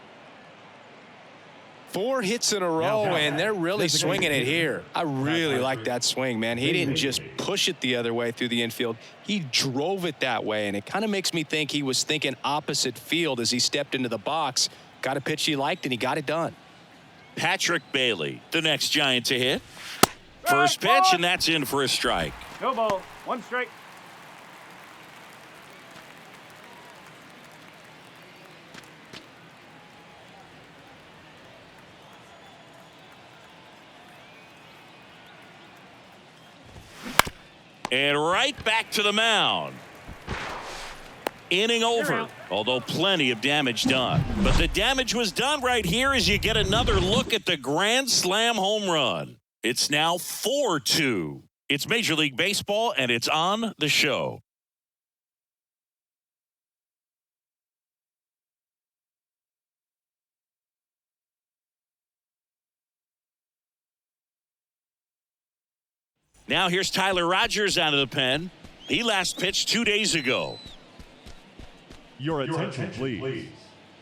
4 hits in a row, and they're really swinging it here. I really like that swing, man. He didn't just push it the other way through the infield. He drove it that way, and it kind of makes me think he was thinking opposite field as he stepped into the box. Got a pitch he liked, and he got it done. Patrick Bailey, the next Giant to hit. First pitch, and that's in for a strike. No ball. 1 strike. And right back to the mound. Inning over, although plenty of damage done. But the damage was done right here as you get another look at the grand slam home run. It's now 4-2. It's Major League Baseball, and it's on the show. Now here's Tyler Rogers out of the pen. He last pitched 2 days ago. Your attention, please.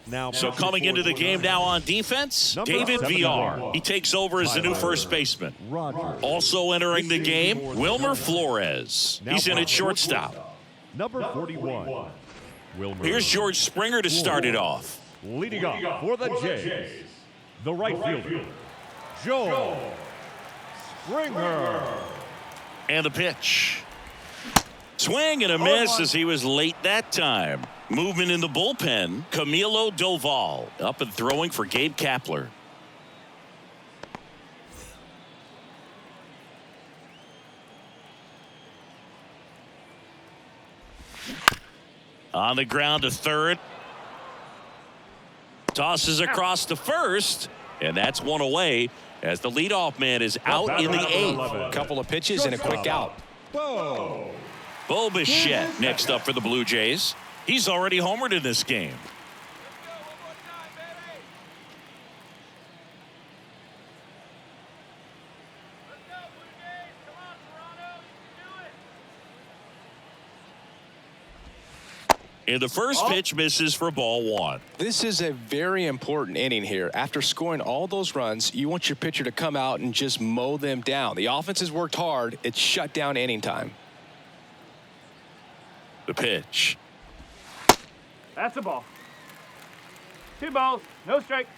Now, So coming into the game now on defense, David VR. He takes over as the new first baseman. Roger. Also entering the game, Wilmer Flores. He's in at shortstop. Number 41. Wilmer. Here's George Springer to start it off. Leading off for the Jays, the right fielder, Joe Springer. And the pitch. Swing and a miss as he was late that time. Movement in the bullpen, Camilo Doval up and throwing for Gabe Kapler. On the ground to third. Tosses across to first, and that's one away as the leadoff man is out in the eighth. A couple of pitches and a quick out. Bo. Bo Bichette next up for the Blue Jays. He's already homered in this game. And the first pitch misses for ball one. This is a very important inning here. After scoring all those runs, you want your pitcher to come out and just mow them down. The offense has worked hard. It's shut down inning time. The pitch. That's a ball. 2 balls, no strikes.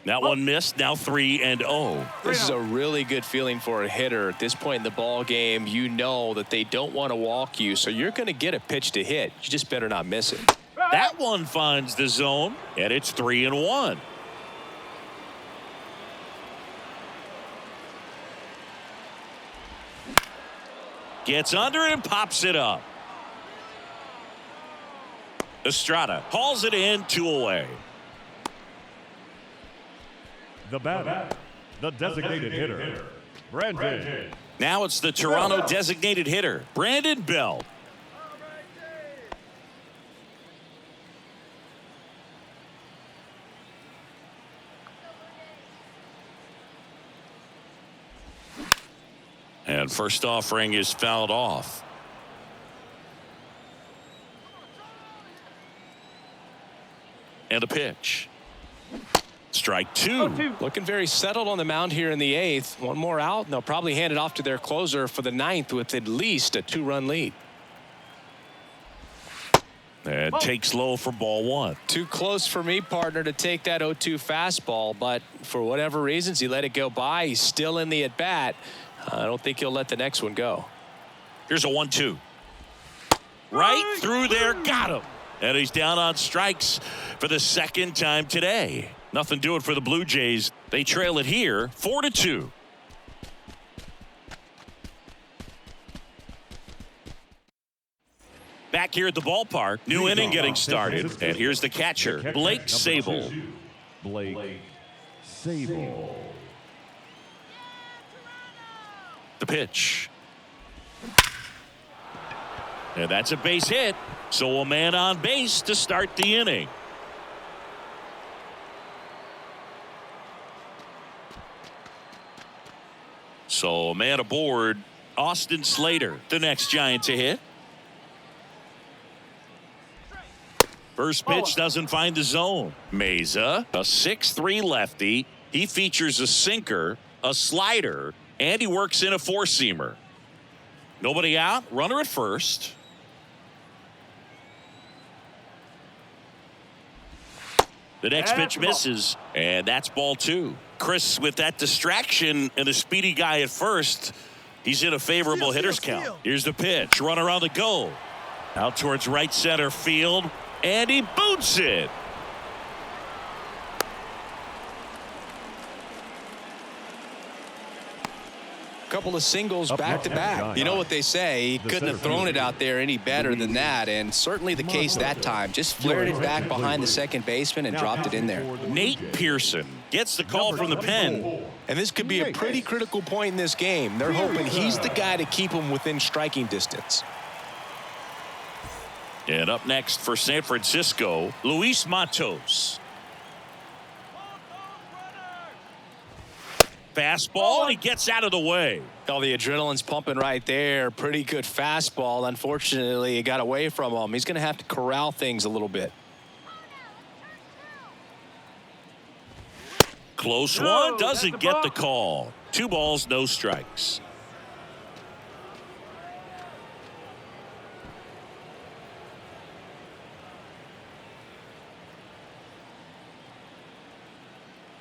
That one missed. Now 3-0. This is a really good feeling for a hitter at this point in the ball game. You know that they don't want to walk you, so you're going to get a pitch to hit. You just better not miss it. That one finds the zone, and it's 3-1. Gets under it and pops it up. Estrada hauls it in, 2 away. The batter, the designated hitter, Brandon. Now it's the Toronto designated hitter, Brandon Belt. And first offering is fouled off. And a pitch. Strike 2. Looking very settled on the mound here in the 8th. One more out, and they'll probably hand it off to their closer for the 9th with at least a 2-run lead. And takes low for ball 1. Too close for me, partner, to take that 0-2 fastball, but for whatever reasons, he let it go by. He's still in the at-bat. I don't think he'll let the next one go. Here's a 1-2. Right through there, got him. And he's down on strikes for the second time today. Nothing doing for the Blue Jays. They trail it here, 4-2. Back here at the ballpark, new inning getting started. And here's the catcher, Blake Sable. Blake Sable. The pitch. And that's a base hit. So a man on base to start the inning. So a man aboard, Austin Slater, the next Giant to hit. First pitch doesn't find the zone. Meza, a 6'3 lefty. He features a sinker, a slider, and he works in a four-seamer. Nobody out, runner at first. The next pitch misses, and that's ball 2. Chris, with that distraction and a speedy guy at first, he's in a favorable hitter's count. Here's the pitch, runner on the go. Out towards right center field, and he boots it. Couple of singles back to back. You know what they say, he couldn't have thrown it out there any better than that, and certainly the case that time. Just flared it back behind the second baseman and dropped it in there. Nate Pearson gets the call from the pen. And this could be a pretty critical point in this game. They're hoping he's the guy to keep him within striking distance. And up next for San Francisco, Luis Matos. Fastball, and he gets out of the way. Oh, the adrenaline's pumping right there. Pretty good fastball. Unfortunately, it got away from him. He's going to have to corral things a little bit. Close No, one, that's doesn't the get ball. the call. 2 balls, no strikes.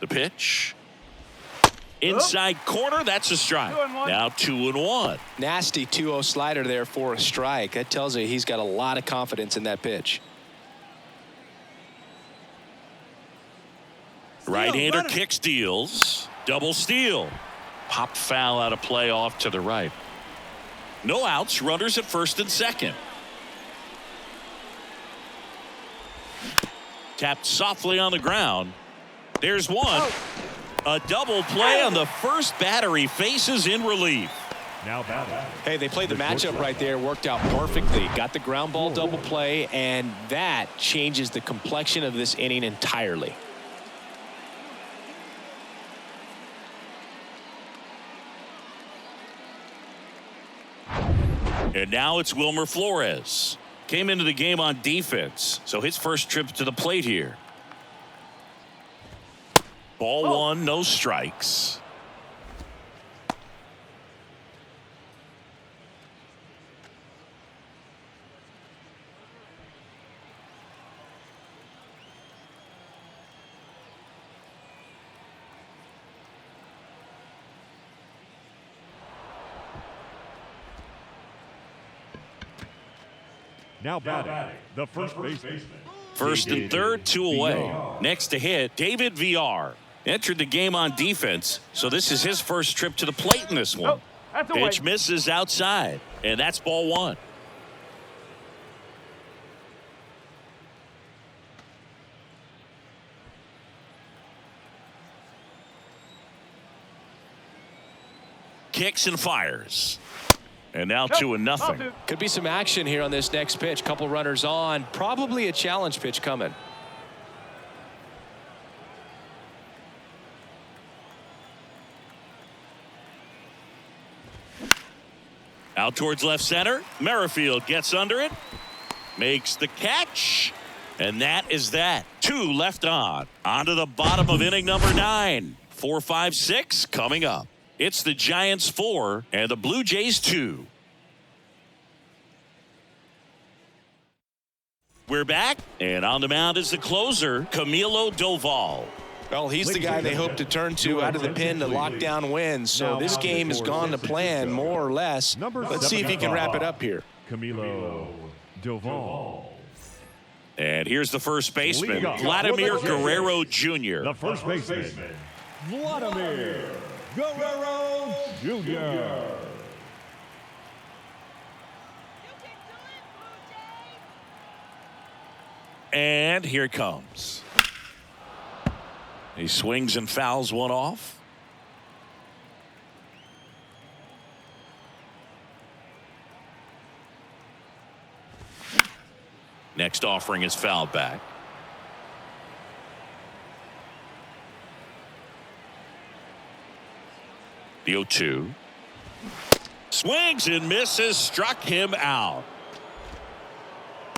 The pitch. Inside corner, that's a strike. 2-1. Now 2-1. Nasty 2-0 slider there for a strike. That tells you he's got a lot of confidence in that pitch. Right-hander run it. kick steals. Double steal. Popped foul out of play off to the right. No outs. Runners at first and second. Tapped softly on the ground. There's one. A double play on the first batter he faces in relief. Now batting. Hey, they played the matchup right there. Worked out perfectly. Got the ground ball double play, and that changes the complexion of this inning entirely. And now it's Wilmer Flores. Came into the game on defense, so his first trip to the plate here. Ball one, no strikes. Now batting. The first baseman. First and third, 2 away. Next to hit, David VR. Entered the game on defense, so this is his first trip to the plate in this one. Oh, that's a Pitch way. misses outside, and that's ball one. Kicks and fires. And now 2-0. Could be some action here on this next pitch. Couple runners on. Probably a challenge pitch coming. Out towards left center. Merrifield gets under it. Makes the catch. And that is that. 2 left on. On to the bottom of inning number 9. 4, 5, 6 coming up. It's the Giants 4 and the Blue Jays 2. We're back, and on the mound is the closer, Camilo Doval. Well, he's the guy they hope to turn to out of the pen to lock down wins. So this game has gone to plan, more or less. Let's see if he can wrap it up here. Camilo Doval. And here's the first baseman, Leading off Vladimir with the Jays. Guerrero Jr. The first baseman, Vladimir Guerrero Jr. You can do it, Blue Jays. And here it comes. He swings and fouls one off. Next offering is fouled back. The 0-2. Swings and misses, struck him out.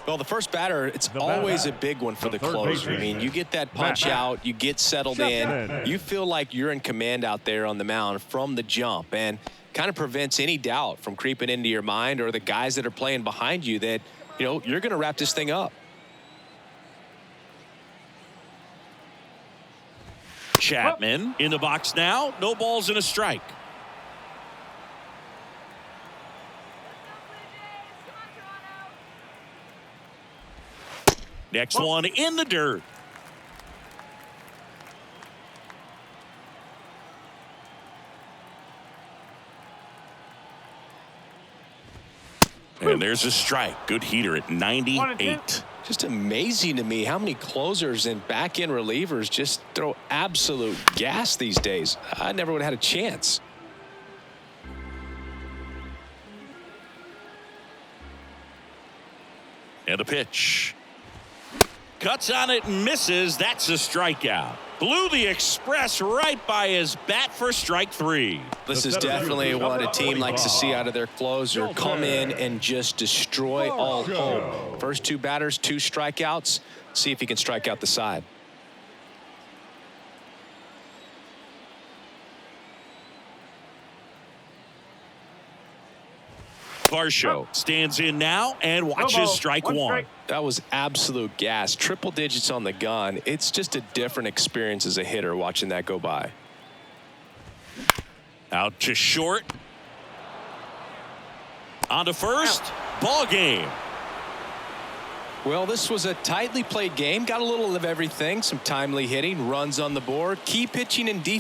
Well, the first batter, it's The always batter, a big one for the the third closer. I baseman. mean, you get that punch out, you get settled in, you feel like you're in command out there on the mound from the jump, and kind of prevents any doubt from creeping into your mind or the guys that are playing behind you that, you know, you're going to wrap this thing up. Chapman in the box now. No balls and a strike. Next one in the dirt. And there's a strike. Good heater at 98. Just amazing to me how many closers and back-end relievers just throw absolute gas these days. I never would have had a chance. And a pitch. Cuts on it and misses. That's a strikeout. Blew the express right by his bat for strike 3. This is definitely what a team likes to see out of their closer. Come in and just destroy all hope. First 2 batters, 2 strikeouts. See if he can strike out the side. Varsho stands in now and watches strike 1. That was absolute gas. Triple digits on the gun. It's just a different experience as a hitter watching that go by. Out to short. On to first. Ball game. Well, this was a tightly played game. Got a little of everything. Some timely hitting, runs on the board, key pitching and defense.